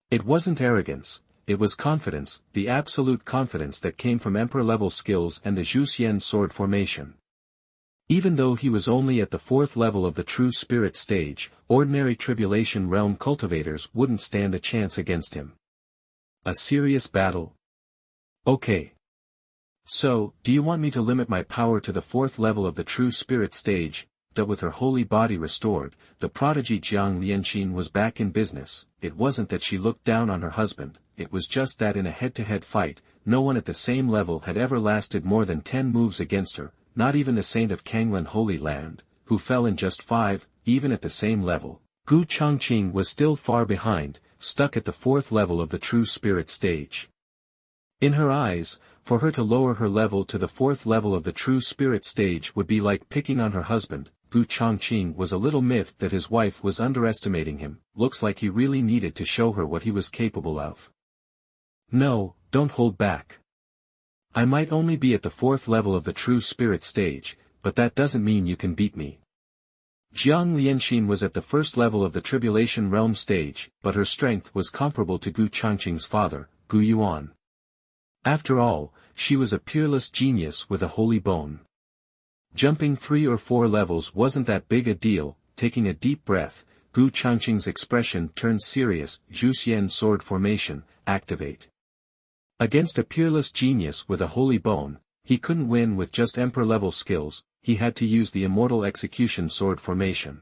It wasn't arrogance, it was confidence, the absolute confidence that came from emperor-level skills and the Zhuxian sword formation. Even though he was only at the 4th level of the true spirit stage, ordinary tribulation realm cultivators wouldn't stand a chance against him. A serious battle? Okay. So, do you want me to limit my power to the 4th level of the true spirit stage? That with her holy body restored, the prodigy Jiang Lianqin was back in business. It wasn't that she looked down on her husband, it was just that in a head-to-head fight, no one at the same level had ever lasted more than 10 moves against her, not even the saint of Kanglan Holy Land, who fell in just 5, even at the same level. Gu Changqing was still far behind, stuck at the 4th level of the true spirit stage. In her eyes, for her to lower her level to the 4th level of the true spirit stage would be like picking on her husband. Gu Changqing was a little miffed that his wife was underestimating him. Looks like he really needed to show her what he was capable of. No, don't hold back. I might only be at the 4th level of the true spirit stage, but that doesn't mean you can beat me. Jiang Lianqin was at the 1st level of the tribulation realm stage, but her strength was comparable to Gu Changqing's father, Gu Yuan. After all, she was a peerless genius with a holy bone. Jumping 3 or 4 levels wasn't that big a deal. Taking a deep breath, Gu Changqing's expression turned serious. Zhuxian sword formation, activate. Against a peerless genius with a holy bone, he couldn't win with just emperor-level skills, he had to use the immortal execution sword formation.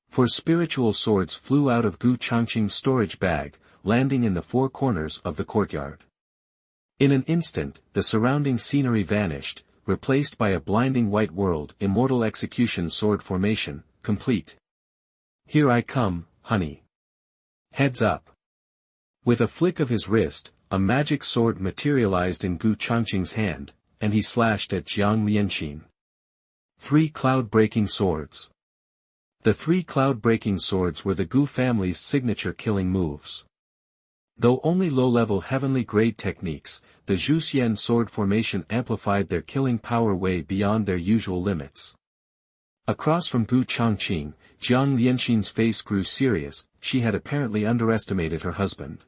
4 spiritual swords flew out of Gu Changqing's storage bag, landing in the 4 corners of the courtyard. In an instant, the surrounding scenery vanished, replaced by a blinding white world. Immortal execution sword formation, complete. Here I come, honey. Heads up. With a flick of his wrist, a magic sword materialized in Gu Changqing's hand, and he slashed at Jiang Lianqin. 3 cloud-breaking swords. The 3 cloud-breaking swords were the Gu family's signature killing moves. Though only low-level heavenly grade techniques, the Zhuxian sword formation amplified their killing power way beyond their usual limits. Across from Gu Changqing, Jiang Lianqin's face grew serious. She had apparently underestimated her husband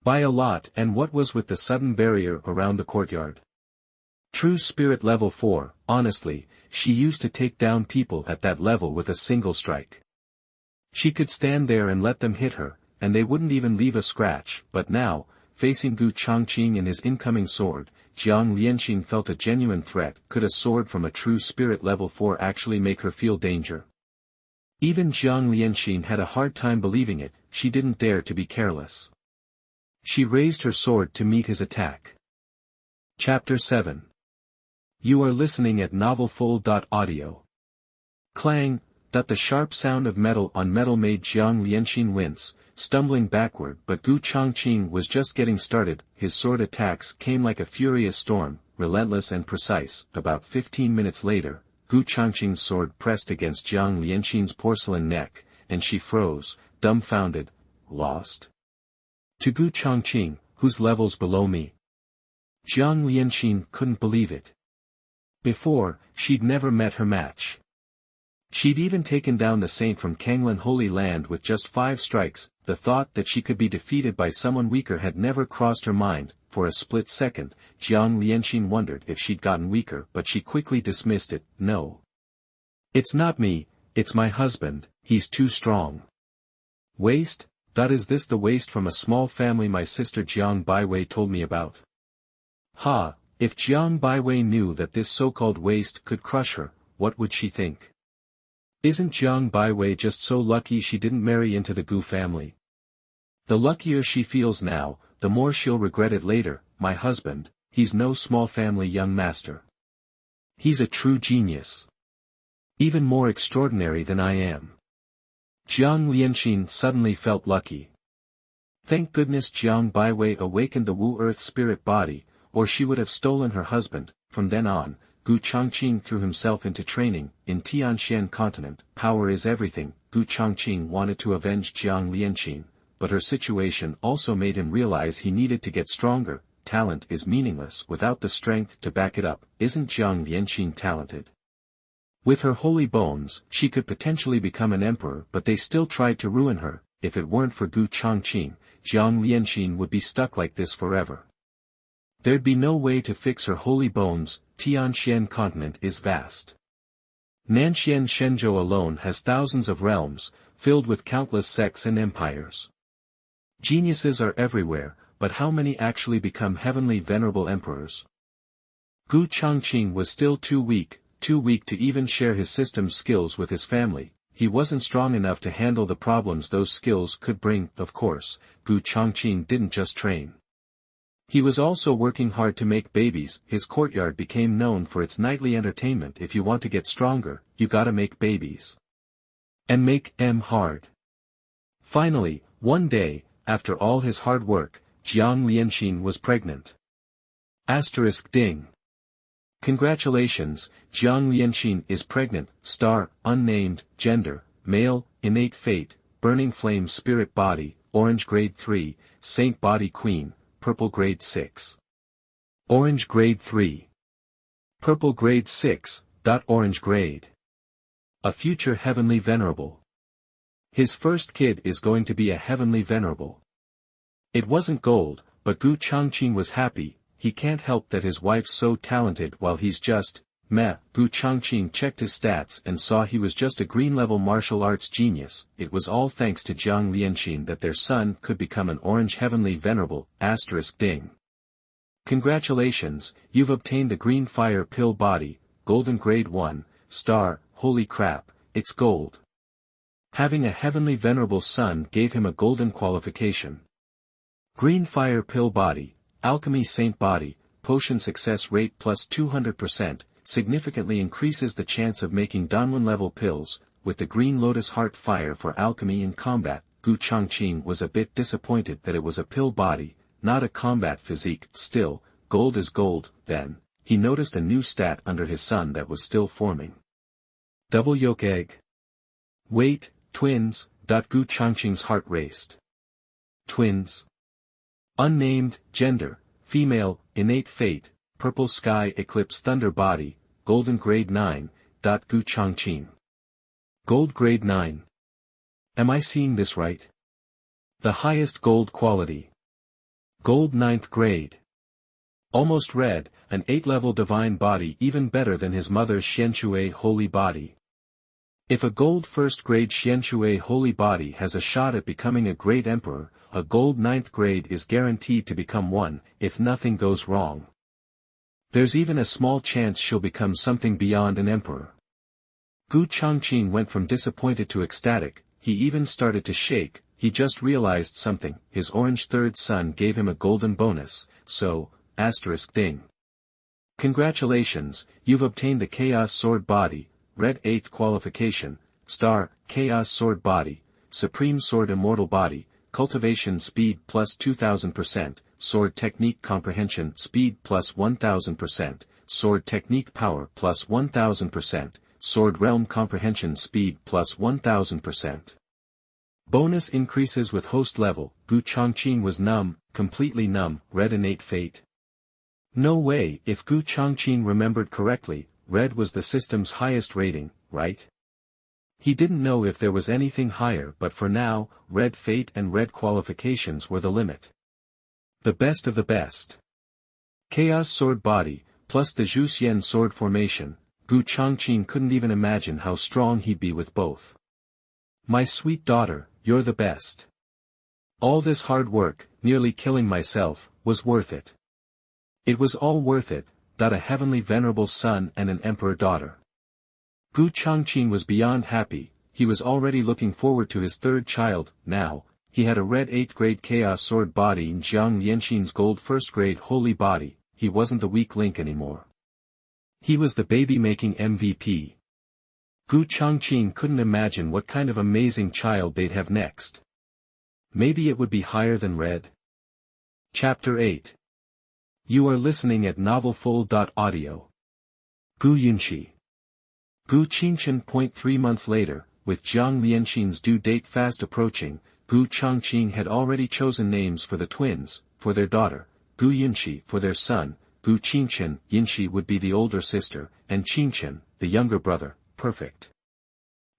by a lot. And what was with the sudden barrier around the courtyard? True spirit level 4, honestly, she used to take down people at that level with a single strike. She could stand there and let them hit her, and they wouldn't even leave a scratch. But now, facing Gu Changqing and his incoming sword, Jiang Lianqin felt a genuine threat. Could a sword from a true spirit level 4 actually make her feel danger? Even Jiang Lianqin had a hard time believing it. She didn't dare to be careless. She raised her sword to meet his attack. Chapter 7. You are listening at novelfull.audio. Clang, that the sharp sound of metal on metal made Jiang Lianqin wince, stumbling backward. But Gu Changqing was just getting started. His sword attacks came like a furious storm, relentless and precise. About 15 minutes later, Gu Changqing's sword pressed against Jiang Lianqin's porcelain neck, and she froze, dumbfounded. Lost? To Gu Changqing, whose level's below me? Jiang Lianqin couldn't believe it. Before, she'd never met her match. She'd even taken down the saint from Kanglan Holy Land with just 5 strikes. The thought that she could be defeated by someone weaker had never crossed her mind. For a split second, Jiang Lianqin wondered if she'd gotten weaker, but she quickly dismissed it. No. It's not me, it's my husband, he's too strong. Waste? Is this the waste from a small family my sister Jiang Baiwei told me about? Ha, if Jiang Baiwei knew that this so-called waste could crush her, what would she think? Isn't Jiang Baiwei just so lucky she didn't marry into the Gu family? The luckier she feels now, the more she'll regret it later. My husband, he's no small family young master. He's a true genius. Even more extraordinary than I am. Jiang Lianqin suddenly felt lucky. Thank goodness Jiang Baiwei awakened the Wu Earth spirit body, or she would have stolen her husband. From then on, Gu Changqing threw himself into training. In Tianxian continent, power is everything. Gu Changqing wanted to avenge Jiang Lianqin, but her situation also made him realize he needed to get stronger. Talent is meaningless without the strength to back it up. Isn't Jiang Lianqin talented? With her holy bones, she could potentially become an emperor, but they still tried to ruin her. If it weren't for Gu Changqing, Jiang Lianqin would be stuck like this forever. There'd be no way to fix her holy bones. Tianxian continent is vast. Nanxian Shenzhou alone has thousands of realms, filled with countless sects and empires. Geniuses are everywhere, but how many actually become heavenly venerable emperors? Gu Changqing was still too weak to even share his system's skills with his family. He wasn't strong enough to handle the problems those skills could bring. Of course, Gu Changqing didn't just train. He was also working hard to make babies. His courtyard became known for its nightly entertainment. If you want to get stronger, you gotta make babies. And make them hard. Finally, one day, after all his hard work, Jiang Lianxin was pregnant. Ding. Congratulations, Jiang Lianxin is pregnant, unnamed, gender, male, innate fate, burning flame spirit body, orange grade 3, saint body queen, purple grade 6. Orange grade 3. Purple grade 6, orange grade. A future heavenly venerable. His first kid is going to be a heavenly venerable. It wasn't gold, but Gu Changqing was happy. He can't help that his wife's so talented while he's just, meh. Gu Changqing checked his stats and saw he was just a green-level martial arts genius. It was all thanks to Jiang Lianxin that their son could become an orange heavenly venerable, ding. Congratulations, you've obtained a green fire pill body, golden grade 1, holy crap, it's gold. Having a heavenly venerable son gave him a golden qualification. Green fire pill body, alchemy saint body, potion success rate plus 200%, significantly increases the chance of making Danwen level pills. With the green lotus heart fire for alchemy in combat, Gu Changqing was a bit disappointed that it was a pill body, not a combat physique. Still, gold is gold. Then, he noticed a new stat under his son that was still forming. Double yolk egg. Wait, twins. Gu Changqing's heart raced. Twins. Unnamed, gender, female, innate fate, purple sky eclipse thunder body, golden grade 9. Gu Changqing. Gold grade 9. Am I seeing this right? The highest gold quality. Gold 9th grade. Almost red, an 8-level divine body even better than his mother's Xianxue holy body. If a gold 1st grade Xianxue holy body has a shot at becoming a great emperor, a gold 9th grade is guaranteed to become one, if nothing goes wrong. There's even a small chance she'll become something beyond an emperor. Gu Changqing went from disappointed to ecstatic. He even started to shake. He just realized something. His orange 3rd son gave him a golden bonus, so, ding. Congratulations, you've obtained the Chaos Sword Body, red 8th qualification, Chaos Sword Body, Supreme Sword Immortal Body, cultivation speed plus 2000%, sword technique comprehension speed plus 1000%, sword technique power plus 1000%, sword realm comprehension speed plus 1000%. Bonus increases with host level. Gu Changqing was numb, completely numb. Red innate fate. No way. If Gu Changqing remembered correctly, red was the system's highest rating, right? He didn't know if there was anything higher, but for now, red fate and red qualifications were the limit. The best of the best. Chaos Sword Body, plus the Zhuxian Sword Formation. Gu Changqing couldn't even imagine how strong he'd be with both. My sweet daughter, you're the best. All this hard work, nearly killing myself, was worth it. It was all worth it. A heavenly venerable son and an emperor daughter. Gu Changqing was beyond happy. He was already looking forward to his 3rd child. Now, he had a red 8th grade Chaos Sword Body and Jiang Lianxin's gold 1st grade Holy Body. He wasn't the weak link anymore. He was the baby-making MVP. Gu Changqing couldn't imagine what kind of amazing child they'd have next. Maybe it would be higher than red. Chapter 8. You are listening at novelfull.audio. Gu Yunxi. Gu Qingchen. 3 months later, with Jiang Lianxin's due date fast approaching, Gu Changqing had already chosen names for the twins. For their daughter, Gu Yunxi; for their son, Gu Qingchen. Yunxi would be the older sister, and Qingchen, the younger brother. Perfect.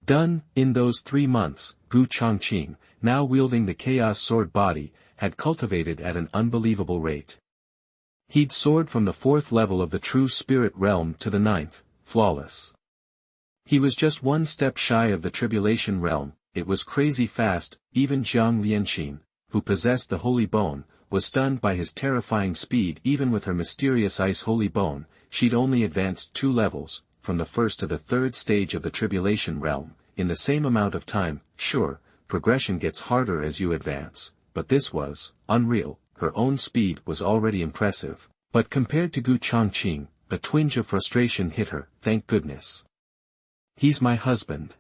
Done. In those 3 months, Gu Changqing, now wielding the Chaos Sword Body, had cultivated at an unbelievable rate. He'd soared from the 4th level of the true spirit realm to the 9th, flawless. He was just one step shy of the tribulation realm. It was crazy fast. Even Jiang Lianqin, who possessed the holy bone, was stunned by his terrifying speed. Even with her mysterious ice holy bone, she'd only advanced 2 levels, from the first to the 3rd stage of the tribulation realm, in the same amount of time. Sure, progression gets harder as you advance, but this was unreal. Her own speed was already impressive, but compared to Changqing, a twinge of frustration hit her. Thank goodness. He's my husband.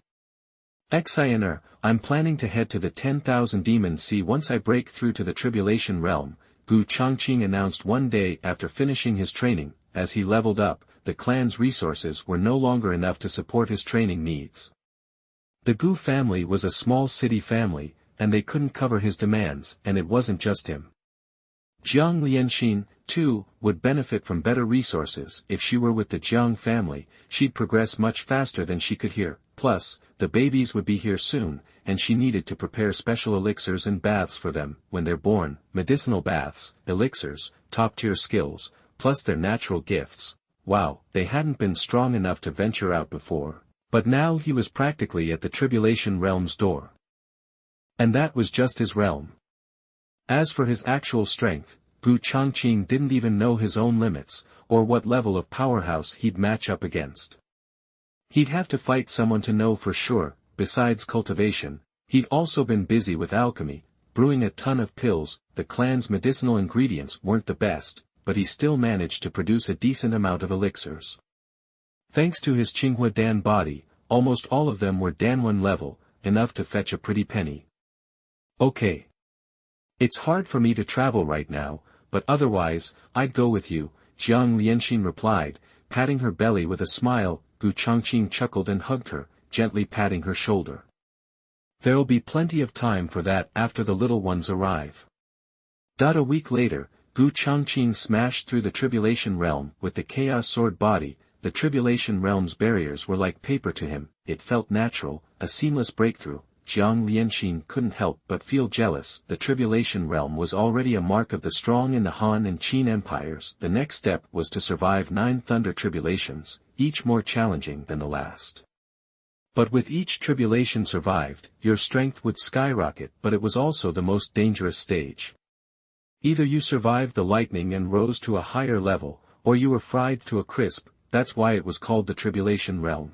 Xiner, I'm planning to head to the 10,000 Demon Sea once I break through to the tribulation realm, Changqing announced one day after finishing his training. As he leveled up, the clan's resources were no longer enough to support his training needs. The Gu family was a small city family, and they couldn't cover his demands, and it wasn't just him. Jiang Lianqin, too, would benefit from better resources. If she were with the Jiang family, she'd progress much faster than she could here. Plus, the babies would be here soon, and she needed to prepare special elixirs and baths for them when they're born. Medicinal baths, elixirs, top-tier skills, plus their natural gifts. Wow, they hadn't been strong enough to venture out before. But now he was practically at the tribulation realm's door. And that was just his realm. As for his actual strength, Changqing didn't even know his own limits, or what level of powerhouse he'd match up against. He'd have to fight someone to know for sure. Besides cultivation, he'd also been busy with alchemy, brewing a ton of pills. The clan's medicinal ingredients weren't the best, but he still managed to produce a decent amount of elixirs. Thanks to his Qinghua Dan body, almost all of them were Dan1 level, enough to fetch a pretty penny. Okay. It's hard for me to travel right now, but otherwise, I'd go with you, Jiang Lianqin replied, patting her belly with a smile. Changqing chuckled and hugged her, gently patting her shoulder. There'll be plenty of time for that after the little ones arrive. A week later, Changqing smashed through the tribulation realm with the chaos sword body. The tribulation realm's barriers were like paper to him. It felt natural, a seamless breakthrough. Jiang Lianqin couldn't help but feel jealous. The tribulation realm was already a mark of the strong in the Han and Qin empires. The next step was to survive 9 thunder tribulations, each more challenging than the last. But with each tribulation survived, your strength would skyrocket. But it was also the most dangerous stage. Either you survived the lightning and rose to a higher level, or you were fried to a crisp. That's why it was called the tribulation realm.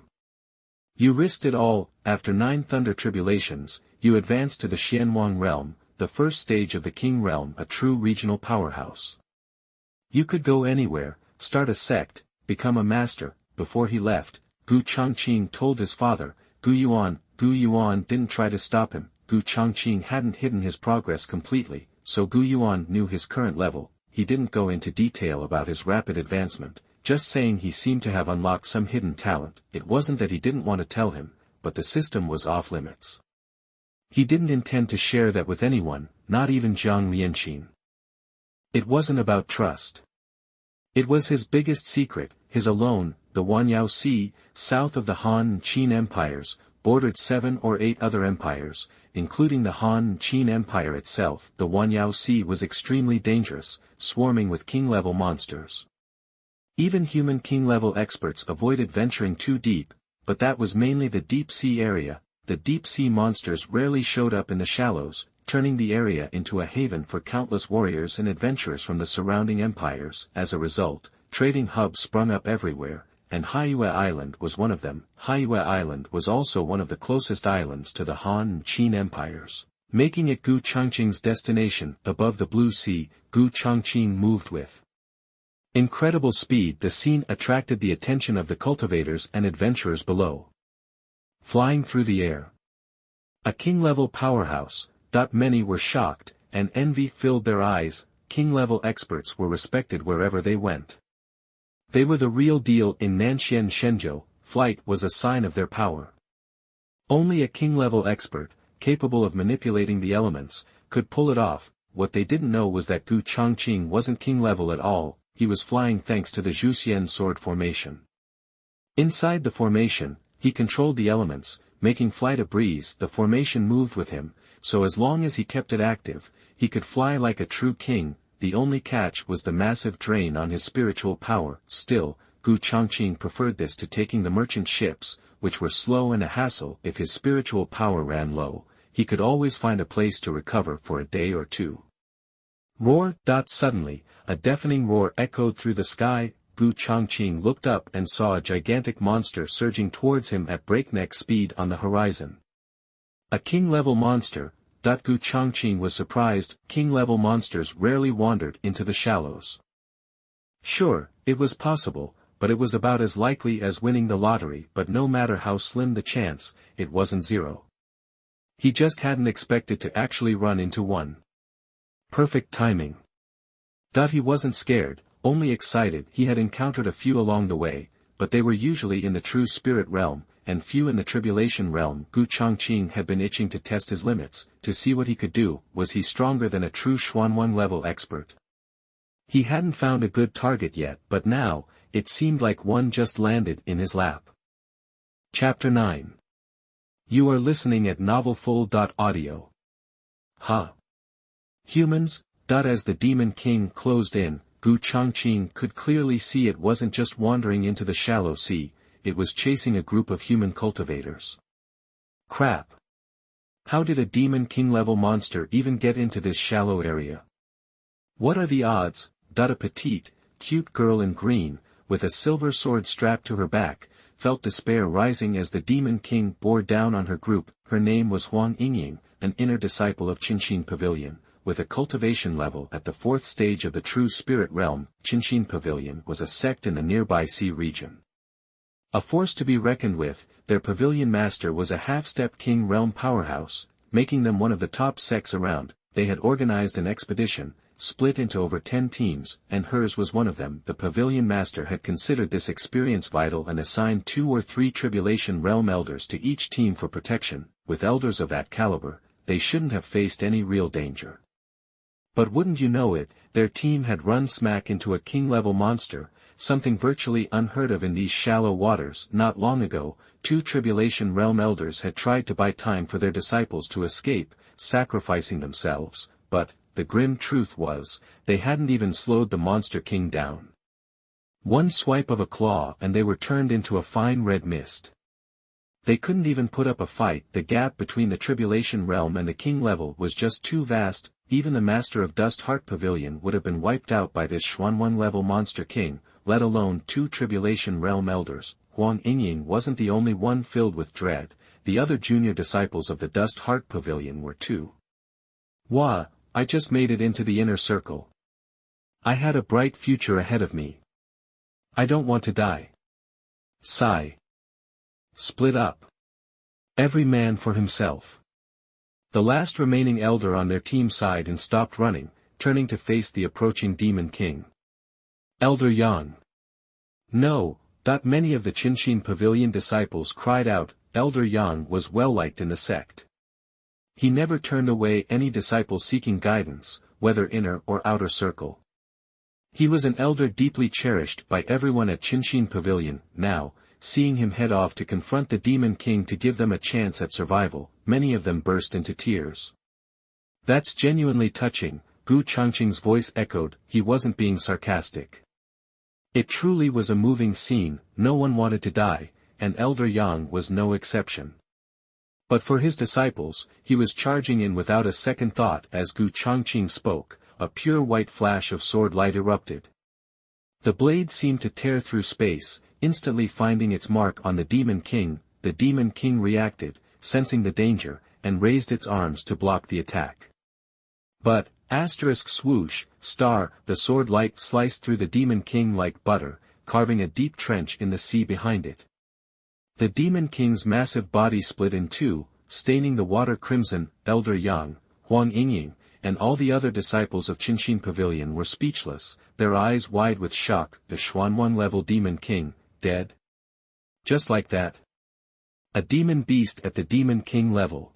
You risked it all. After 9 thunder tribulations, you advanced to the Xianwang realm, the first stage of the King realm, a true regional powerhouse. You could go anywhere, start a sect, become a master. Before he left, Changqing told his father, Gu Yuan didn't try to stop him. Changqing hadn't hidden his progress completely, so Gu Yuan knew his current level. He didn't go into detail about his rapid advancement, just saying he seemed to have unlocked some hidden talent. It wasn't that he didn't want to tell him, but the system was off limits. He didn't intend to share that with anyone, not even Jiang Lianqin. It wasn't about trust. It was his biggest secret, his alone. The Wanyao Sea, south of the Han and Qin empires, bordered 7 or 8 other empires, including the Han and Qin empire itself. The Wanyao Sea was extremely dangerous, swarming with king-level monsters. Even human king-level experts avoided venturing too deep, but that was mainly the deep-sea area. The deep-sea monsters rarely showed up in the shallows, turning the area into a haven for countless warriors and adventurers from the surrounding empires. As a result, trading hubs sprung up everywhere, and Haiyue Island was one of them. Haiyue Island was also one of the closest islands to the Han and Qin empires, making it Changqing's destination. Above the Blue Sea, Changqing moved with incredible speed. The scene attracted the attention of the cultivators and adventurers below. Flying through the air. A king-level powerhouse. Many were shocked, and envy filled their eyes. King-level experts were respected wherever they went. They were the real deal in Nanshan Shenzhou. Flight was a sign of their power. Only a king-level expert, capable of manipulating the elements, could pull it off. What they didn't know was that Changqing wasn't king-level at all. He was flying thanks to the Zhuxian sword formation. Inside the formation, he controlled the elements, making flight a breeze. The formation moved with him, so as long as he kept it active, he could fly like a true king. The only catch was the massive drain on his spiritual power. Still, Gu Changqing preferred this to taking the merchant ships, which were slow and a hassle. If his spiritual power ran low, he could always find a place to recover for a day or two. Roar! Suddenly, a deafening roar echoed through the sky. Gu Changqing looked up and saw a gigantic monster surging towards him at breakneck speed on the horizon. A king-level monster. Gu Changqing was surprised. King-level monsters rarely wandered into the shallows. Sure, it was possible, but it was about as likely as winning the lottery. But no matter how slim the chance, it wasn't zero. He just hadn't expected to actually run into one. Perfect timing. He wasn't scared, only excited. He had encountered a few along the way, but they were usually in the true spirit realm, and few in the tribulation realm. Gu Changqing had been itching to test his limits, to see what he could do. Was he stronger than a true Xuanwen level expert? He hadn't found a good target yet, but now, it seemed like one just landed in his lap. Chapter 9. You are listening at novelfull.audio. Humans. As the Demon King closed in, Gu Changqing could clearly see it wasn't just wandering into the shallow sea, it was chasing a group of human cultivators. Crap! How did a Demon King level monster even get into this shallow area? What are the odds? A petite, cute girl in green, with a silver sword strapped to her back, felt despair rising as the Demon King bore down on her group. Her name was Huang Yingying, an inner disciple of Changqing Pavilion, with a cultivation level at the 4th stage of the true spirit realm. Changqing Pavilion was a sect in the nearby sea region. A force to be reckoned with. Their pavilion master was a half-step king realm powerhouse, making them one of the top sects around. They had organized an expedition, split into over 10 teams, and hers was one of them. The pavilion master had considered this experience vital and assigned 2 or 3 tribulation realm elders to each team for protection. With elders of that caliber, they shouldn't have faced any real danger. But wouldn't you know it, their team had run smack into a king-level monster, something virtually unheard of in these shallow waters. Not long ago, 2 tribulation realm elders had tried to buy time for their disciples to escape, sacrificing themselves, but, the grim truth was, they hadn't even slowed the monster king down. One swipe of a claw and they were turned into a fine red mist. They couldn't even put up a fight. The gap between the tribulation realm and the king level was just too vast. Even the master of Dust Heart Pavilion would have been wiped out by this Xuanwen level monster king, let alone 2 tribulation realm elders. Huang Yingying wasn't the only one filled with dread. The other junior disciples of the Dust Heart Pavilion were too. Wah! I just made it into the inner circle. I had a bright future ahead of me. I don't want to die. Sigh. Split up. Every man for himself. The last remaining elder on their team sighed and stopped running, turning to face the approaching Demon King. Elder Yang. No. Many of the Changqing Pavilion disciples cried out. Elder Yang was well-liked in the sect. He never turned away any disciple seeking guidance, whether inner or outer circle. He was an elder deeply cherished by everyone at Changqing Pavilion. Now, seeing him head off to confront the Demon King to give them a chance at survival, many of them burst into tears. That's genuinely touching, Gu Changqing's voice echoed. He wasn't being sarcastic. It truly was a moving scene. No one wanted to die, and Elder Yang was no exception. But for his disciples, he was charging in without a second thought. As Gu Changqing spoke, a pure white flash of sword light erupted. The blade seemed to tear through space, instantly finding its mark on the Demon King. The Demon King reacted, sensing the danger, and raised its arms to block the attack. But, swoosh, the sword light sliced through the Demon King like butter, carving a deep trench in the sea behind it. The Demon King's massive body split in 2, staining the water crimson. Elder Yang, Huang Yingying, and all the other disciples of Changqing Pavilion were speechless, their eyes wide with shock. The Xuanwen level Demon King, dead? Just like that? A demon beast at the Demon King level.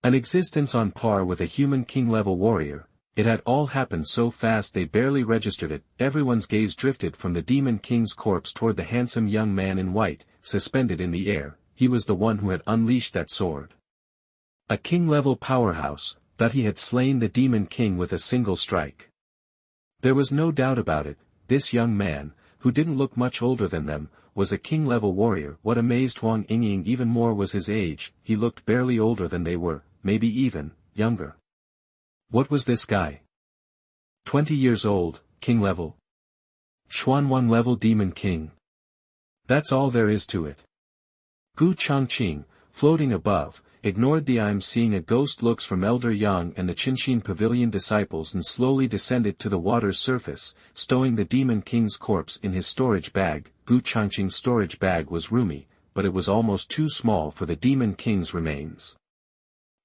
An existence on par with a human king level warrior. It had all happened so fast they barely registered it. Everyone's gaze drifted from the Demon King's corpse toward the handsome young man in white, suspended in the air. He was the one who had unleashed that sword. A king-level powerhouse, that he had slain the Demon King with a single strike. There was no doubt about it. This young man, who didn't look much older than them, was a king-level warrior. What amazed Huang Yingying even more was his age. He looked barely older than they were, maybe even younger. What was this guy? 20 years old, king level. Xuanwang level demon king. That's all there is to it. Gu Changqing, floating above, ignored the "I'm seeing a ghost" looks from Elder Yang and the Changqing pavilion disciples and slowly descended to the water's surface, stowing the demon king's corpse in his storage bag. Gu Changqing's storage bag was roomy, but it was almost too small for the demon king's remains.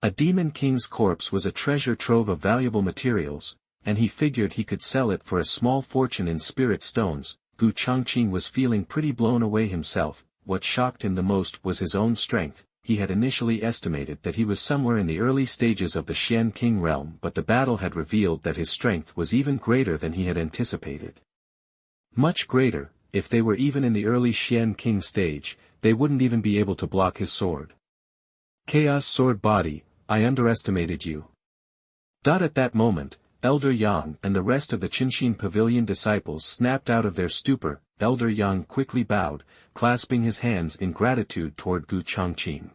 A demon king's corpse was a treasure trove of valuable materials, and he figured he could sell it for a small fortune in spirit stones. Gu Changqing was feeling pretty blown away himself. What shocked him the most was his own strength. He had initially estimated that he was somewhere in the early stages of the Xian King realm, but the battle had revealed that his strength was even greater than he had anticipated. Much greater. If they were even in the early Xian King stage, they wouldn't even be able to block his sword. Chaos Sword Body, I underestimated you. At that moment, Elder Yang and the rest of the Changqing pavilion disciples snapped out of their stupor. Elder Yang quickly bowed, clasping his hands in gratitude toward Gu Changqing.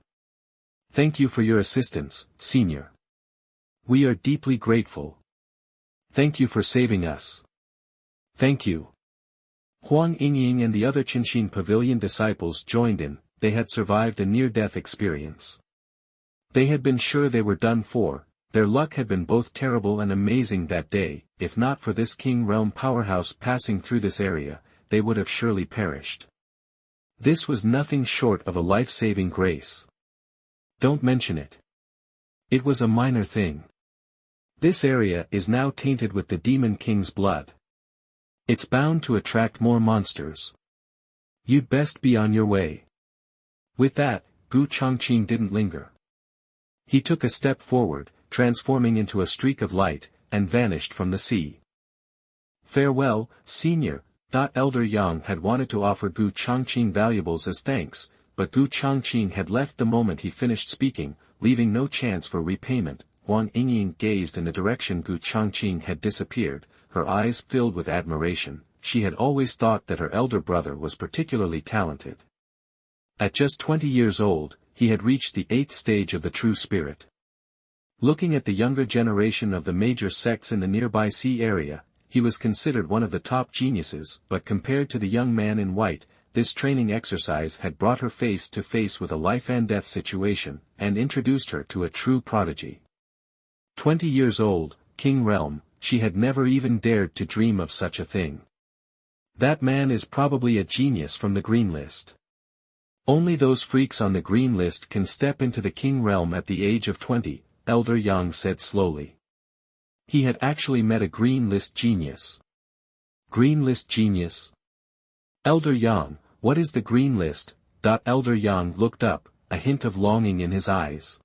Thank you for your assistance, Senior. We are deeply grateful. Thank you for saving us. Thank you. Huang Yingying and the other Changqing pavilion disciples joined in. They had survived a near-death experience. They had been sure they were done for. Their luck had been both terrible and amazing that day. If not for this King Realm powerhouse passing through this area, they would have surely perished. This was nothing short of a life-saving grace. Don't mention it. It was a minor thing. This area is now tainted with the Demon King's blood. It's bound to attract more monsters. You'd best be on your way. With that, Gu Changqing didn't linger. He took a step forward, transforming into a streak of light, and vanished from the sea. Farewell, Senior. Elder Yang had wanted to offer Gu Changqing valuables as thanks, but Gu Changqing had left the moment he finished speaking, leaving no chance for repayment. Huang Yingying gazed in the direction Gu Changqing had disappeared, her eyes filled with admiration. She had always thought that her elder brother was particularly talented. At just 20 years old, he had reached the 8th stage of the true spirit. Looking at the younger generation of the major sects in the nearby sea area, he was considered one of the top geniuses, but compared to the young man in white, this training exercise had brought her face to face with a life-and-death situation, and introduced her to a true prodigy. 20 years old, King Realm, she had never even dared to dream of such a thing. That man is probably a genius from the green list. Only those freaks on the green list can step into the King Realm at the age of 20, Elder Yang said slowly. He had actually met a green list genius. Green list genius? Elder Yang, what is the green list? Elder Yang looked up, a hint of longing in his eyes.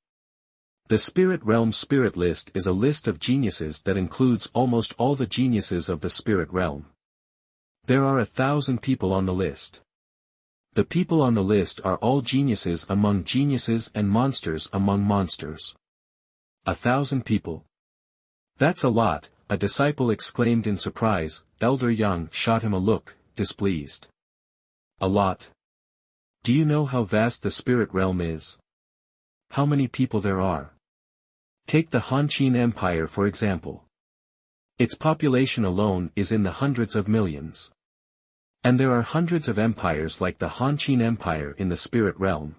The Spirit Realm Spirit List is a list of geniuses that includes almost all the geniuses of the Spirit Realm. There are 1,000 people on the list. The people on the list are all geniuses among geniuses and monsters among monsters. 1,000 people. That's a lot, a disciple exclaimed in surprise. Elder Yang shot him a look, displeased. A lot. Do you know how vast the spirit realm is? How many people there are? Take the Han Empire for example. Its population alone is in the hundreds of millions. And there are hundreds of empires like the Han Empire in the spirit realm.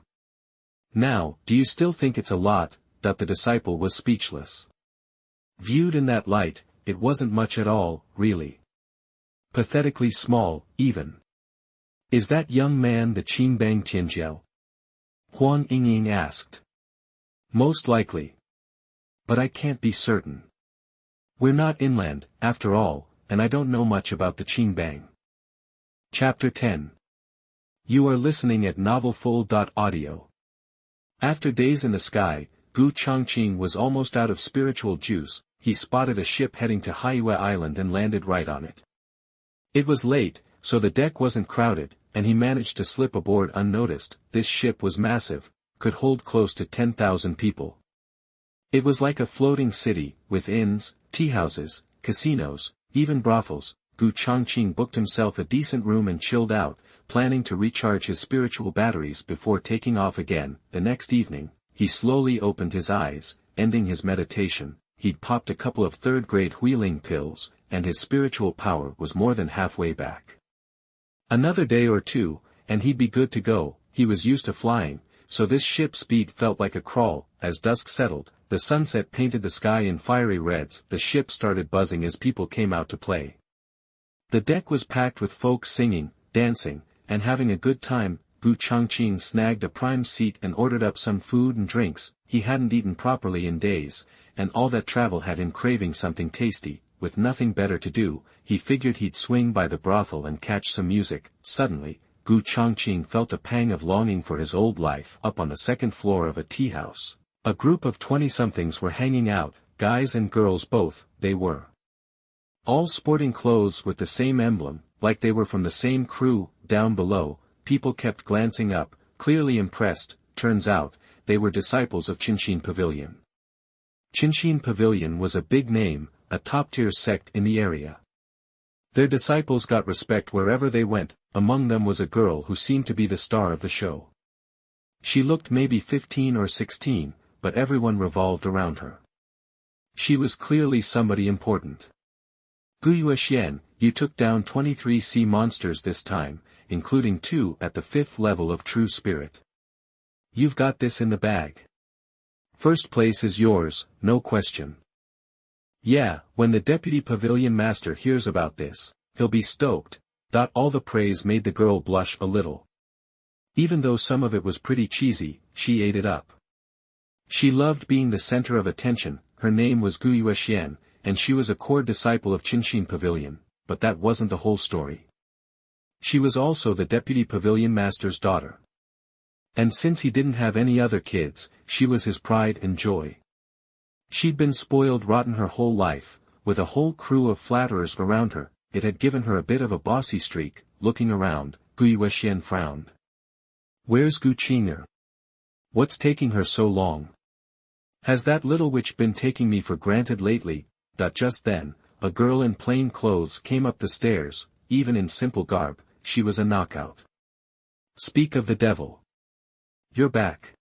Now, do you still think it's a lot? The disciple was speechless. Viewed in that light, it wasn't much at all, really. Pathetically small, even. Is that young man the Qingbang Tianjiao? Huang Yingying asked. Most likely. But I can't be certain. We're not inland, after all, and I don't know much about the Qingbang. Chapter 10. You are listening at novelfull.audio. After days in the sky, Gu Changqing was almost out of spiritual juice. He spotted a ship heading to Haiyue Island and landed right on it. It was late, so the deck wasn't crowded, and he managed to slip aboard unnoticed. This ship was massive, could hold close to 10,000 people. It was like a floating city, with inns, teahouses, casinos, even brothels. Gu Changqing booked himself a decent room and chilled out, planning to recharge his spiritual batteries before taking off again. The next evening, he slowly opened his eyes, ending his meditation. He'd popped a couple of third-grade wheeling pills, and his spiritual power was more than halfway back. Another day or two, and he'd be good to go. He was used to flying, so this ship's speed felt like a crawl. As dusk settled, the sunset painted the sky in fiery reds. The ship started buzzing as people came out to play. The deck was packed with folks singing, dancing, and having a good time. Gu Changqing snagged a prime seat and ordered up some food and drinks. He hadn't eaten properly in days, and all that travel had him craving something tasty. With nothing better to do, he figured he'd swing by the brothel and catch some music. Suddenly, Gu Changqing felt a pang of longing for his old life. Up on the second floor of a tea house, a group of 20-somethings were hanging out, guys and girls both. They were all sporting clothes with the same emblem, like they were from the same crew. Down below, people kept glancing up, clearly impressed. Turns out, they were disciples of Changqing Pavilion. Changqing Pavilion was a big name, a top-tier sect in the area. Their disciples got respect wherever they went. Among them was a girl who seemed to be the star of the show. She looked maybe 15 or 16, but everyone revolved around her. She was clearly somebody important. Gu Yuexian, you took down 23 sea monsters this time, including 2 at the 5th level of True Spirit. You've got this in the bag. First place is yours, no question. Yeah, when the Deputy Pavilion Master hears about this, he'll be stoked. All the praise made the girl blush a little. Even though some of it was pretty cheesy, she ate it up. She loved being the center of attention. Her name was Gu Yuexian, and she was a core disciple of Changqing Pavilion, but that wasn't the whole story. She was also the Deputy Pavilion Master's daughter. And since he didn't have any other kids, she was his pride and joy. She'd been spoiled rotten her whole life, with a whole crew of flatterers around her. It had given her a bit of a bossy streak. Looking around, Gu Yuexian frowned. Where's Gu Qing'er? What's taking her so long? Has that little witch been taking me for granted lately? Just then, a girl in plain clothes came up the stairs. Even in simple garb, she was a knockout. Speak of the devil. You're back.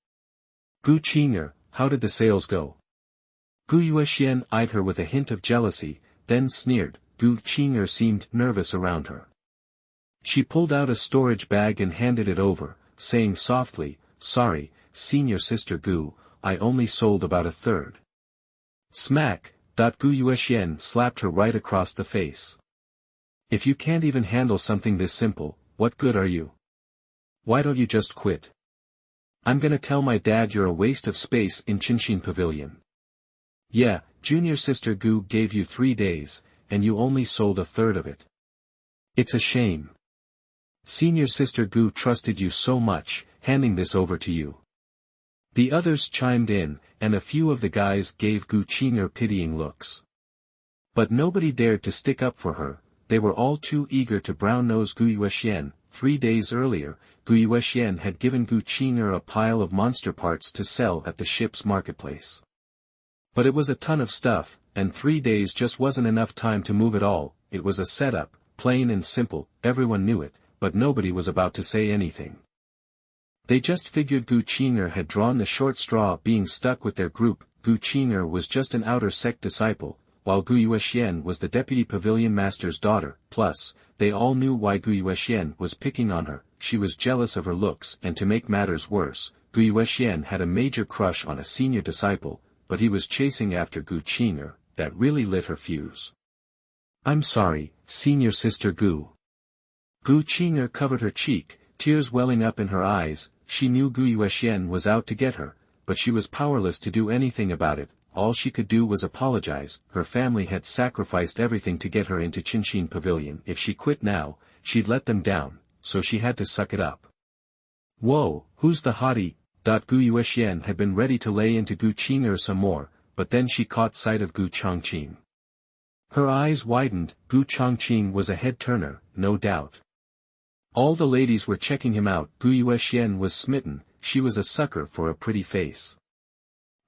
Gu Qing'er, how did the sales go? Gu Yuexian eyed her with a hint of jealousy, then sneered. Gu Qing'er seemed nervous around her. She pulled out a storage bag and handed it over, saying softly, Sorry, senior sister Gu, I only sold about a third. Smack. Gu Yuexian slapped her right across the face. If you can't even handle something this simple, what good are you? Why don't you just quit? I'm gonna tell my dad you're a waste of space in Changqing Pavilion. Yeah, junior sister Gu gave you 3 days, and you only sold a third of it. It's a shame. Senior sister Gu trusted you so much, handing this over to you. The others chimed in, and a few of the guys gave Gu Qing'er pitying looks. But nobody dared to stick up for her. They were all too eager to brown-nose Gu Yuexian. 3 days earlier, Gu Yuexian had given Gu Qing'er a pile of monster parts to sell at the ship's marketplace. But it was a ton of stuff, and 3 days just wasn't enough time to move it all. It was a setup, plain and simple. Everyone knew it, but nobody was about to say anything. They just figured Gu Qing'er had drawn the short straw, being stuck with their group. Gu Qing'er was just an outer sect disciple, while Gu Yuexian was the Deputy Pavilion Master's daughter. Plus, they all knew why Gu Yuexian was picking on her. She was jealous of her looks, and to make matters worse, Gu Yuexian had a major crush on a senior disciple, but he was chasing after Gu Qing'er. That really lit her fuse. I'm sorry, senior sister Gu. Gu Qing'er covered her cheek, tears welling up in her eyes. She knew Gu Yuexian was out to get her, but she was powerless to do anything about it. All she could do was apologize. Her family had sacrificed everything to get her into Changqing Pavilion. If she quit now, she'd let them down, so she had to suck it up. Whoa, who's the hottie? Gu Yuexian had been ready to lay into Gu Qing'er some more, but then she caught sight of Gu Changqing. Her eyes widened. Gu Changqing was a head-turner, no doubt. All the ladies were checking him out. Gu Yuexian was smitten. She was a sucker for a pretty face.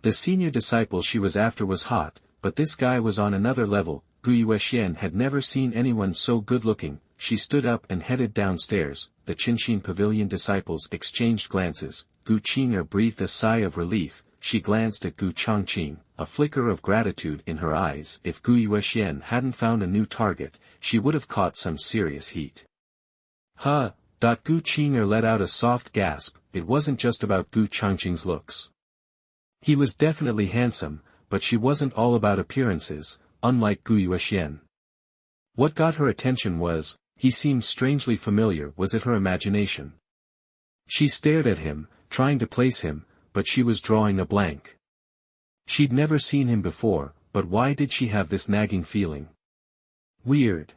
The senior disciple she was after was hot, but this guy was on another level. Gu Yuexian had never seen anyone so good-looking. She stood up and headed downstairs. The Qinxin pavilion disciples exchanged glances. Gu Qing'er breathed a sigh of relief. She glanced at Gu Changqing, a flicker of gratitude in her eyes. If Gu Yuexian hadn't found a new target, she would have caught some serious heat. Huh. Gu Qing'er let out a soft gasp. It wasn't just about Gu Changqing's looks. He was definitely handsome, but she wasn't all about appearances, unlike Gu Yuexian. What got her attention was, he seemed strangely familiar. Was it her imagination? She stared at him, trying to place him, but she was drawing a blank. She'd never seen him before, but why did she have this nagging feeling? Weird.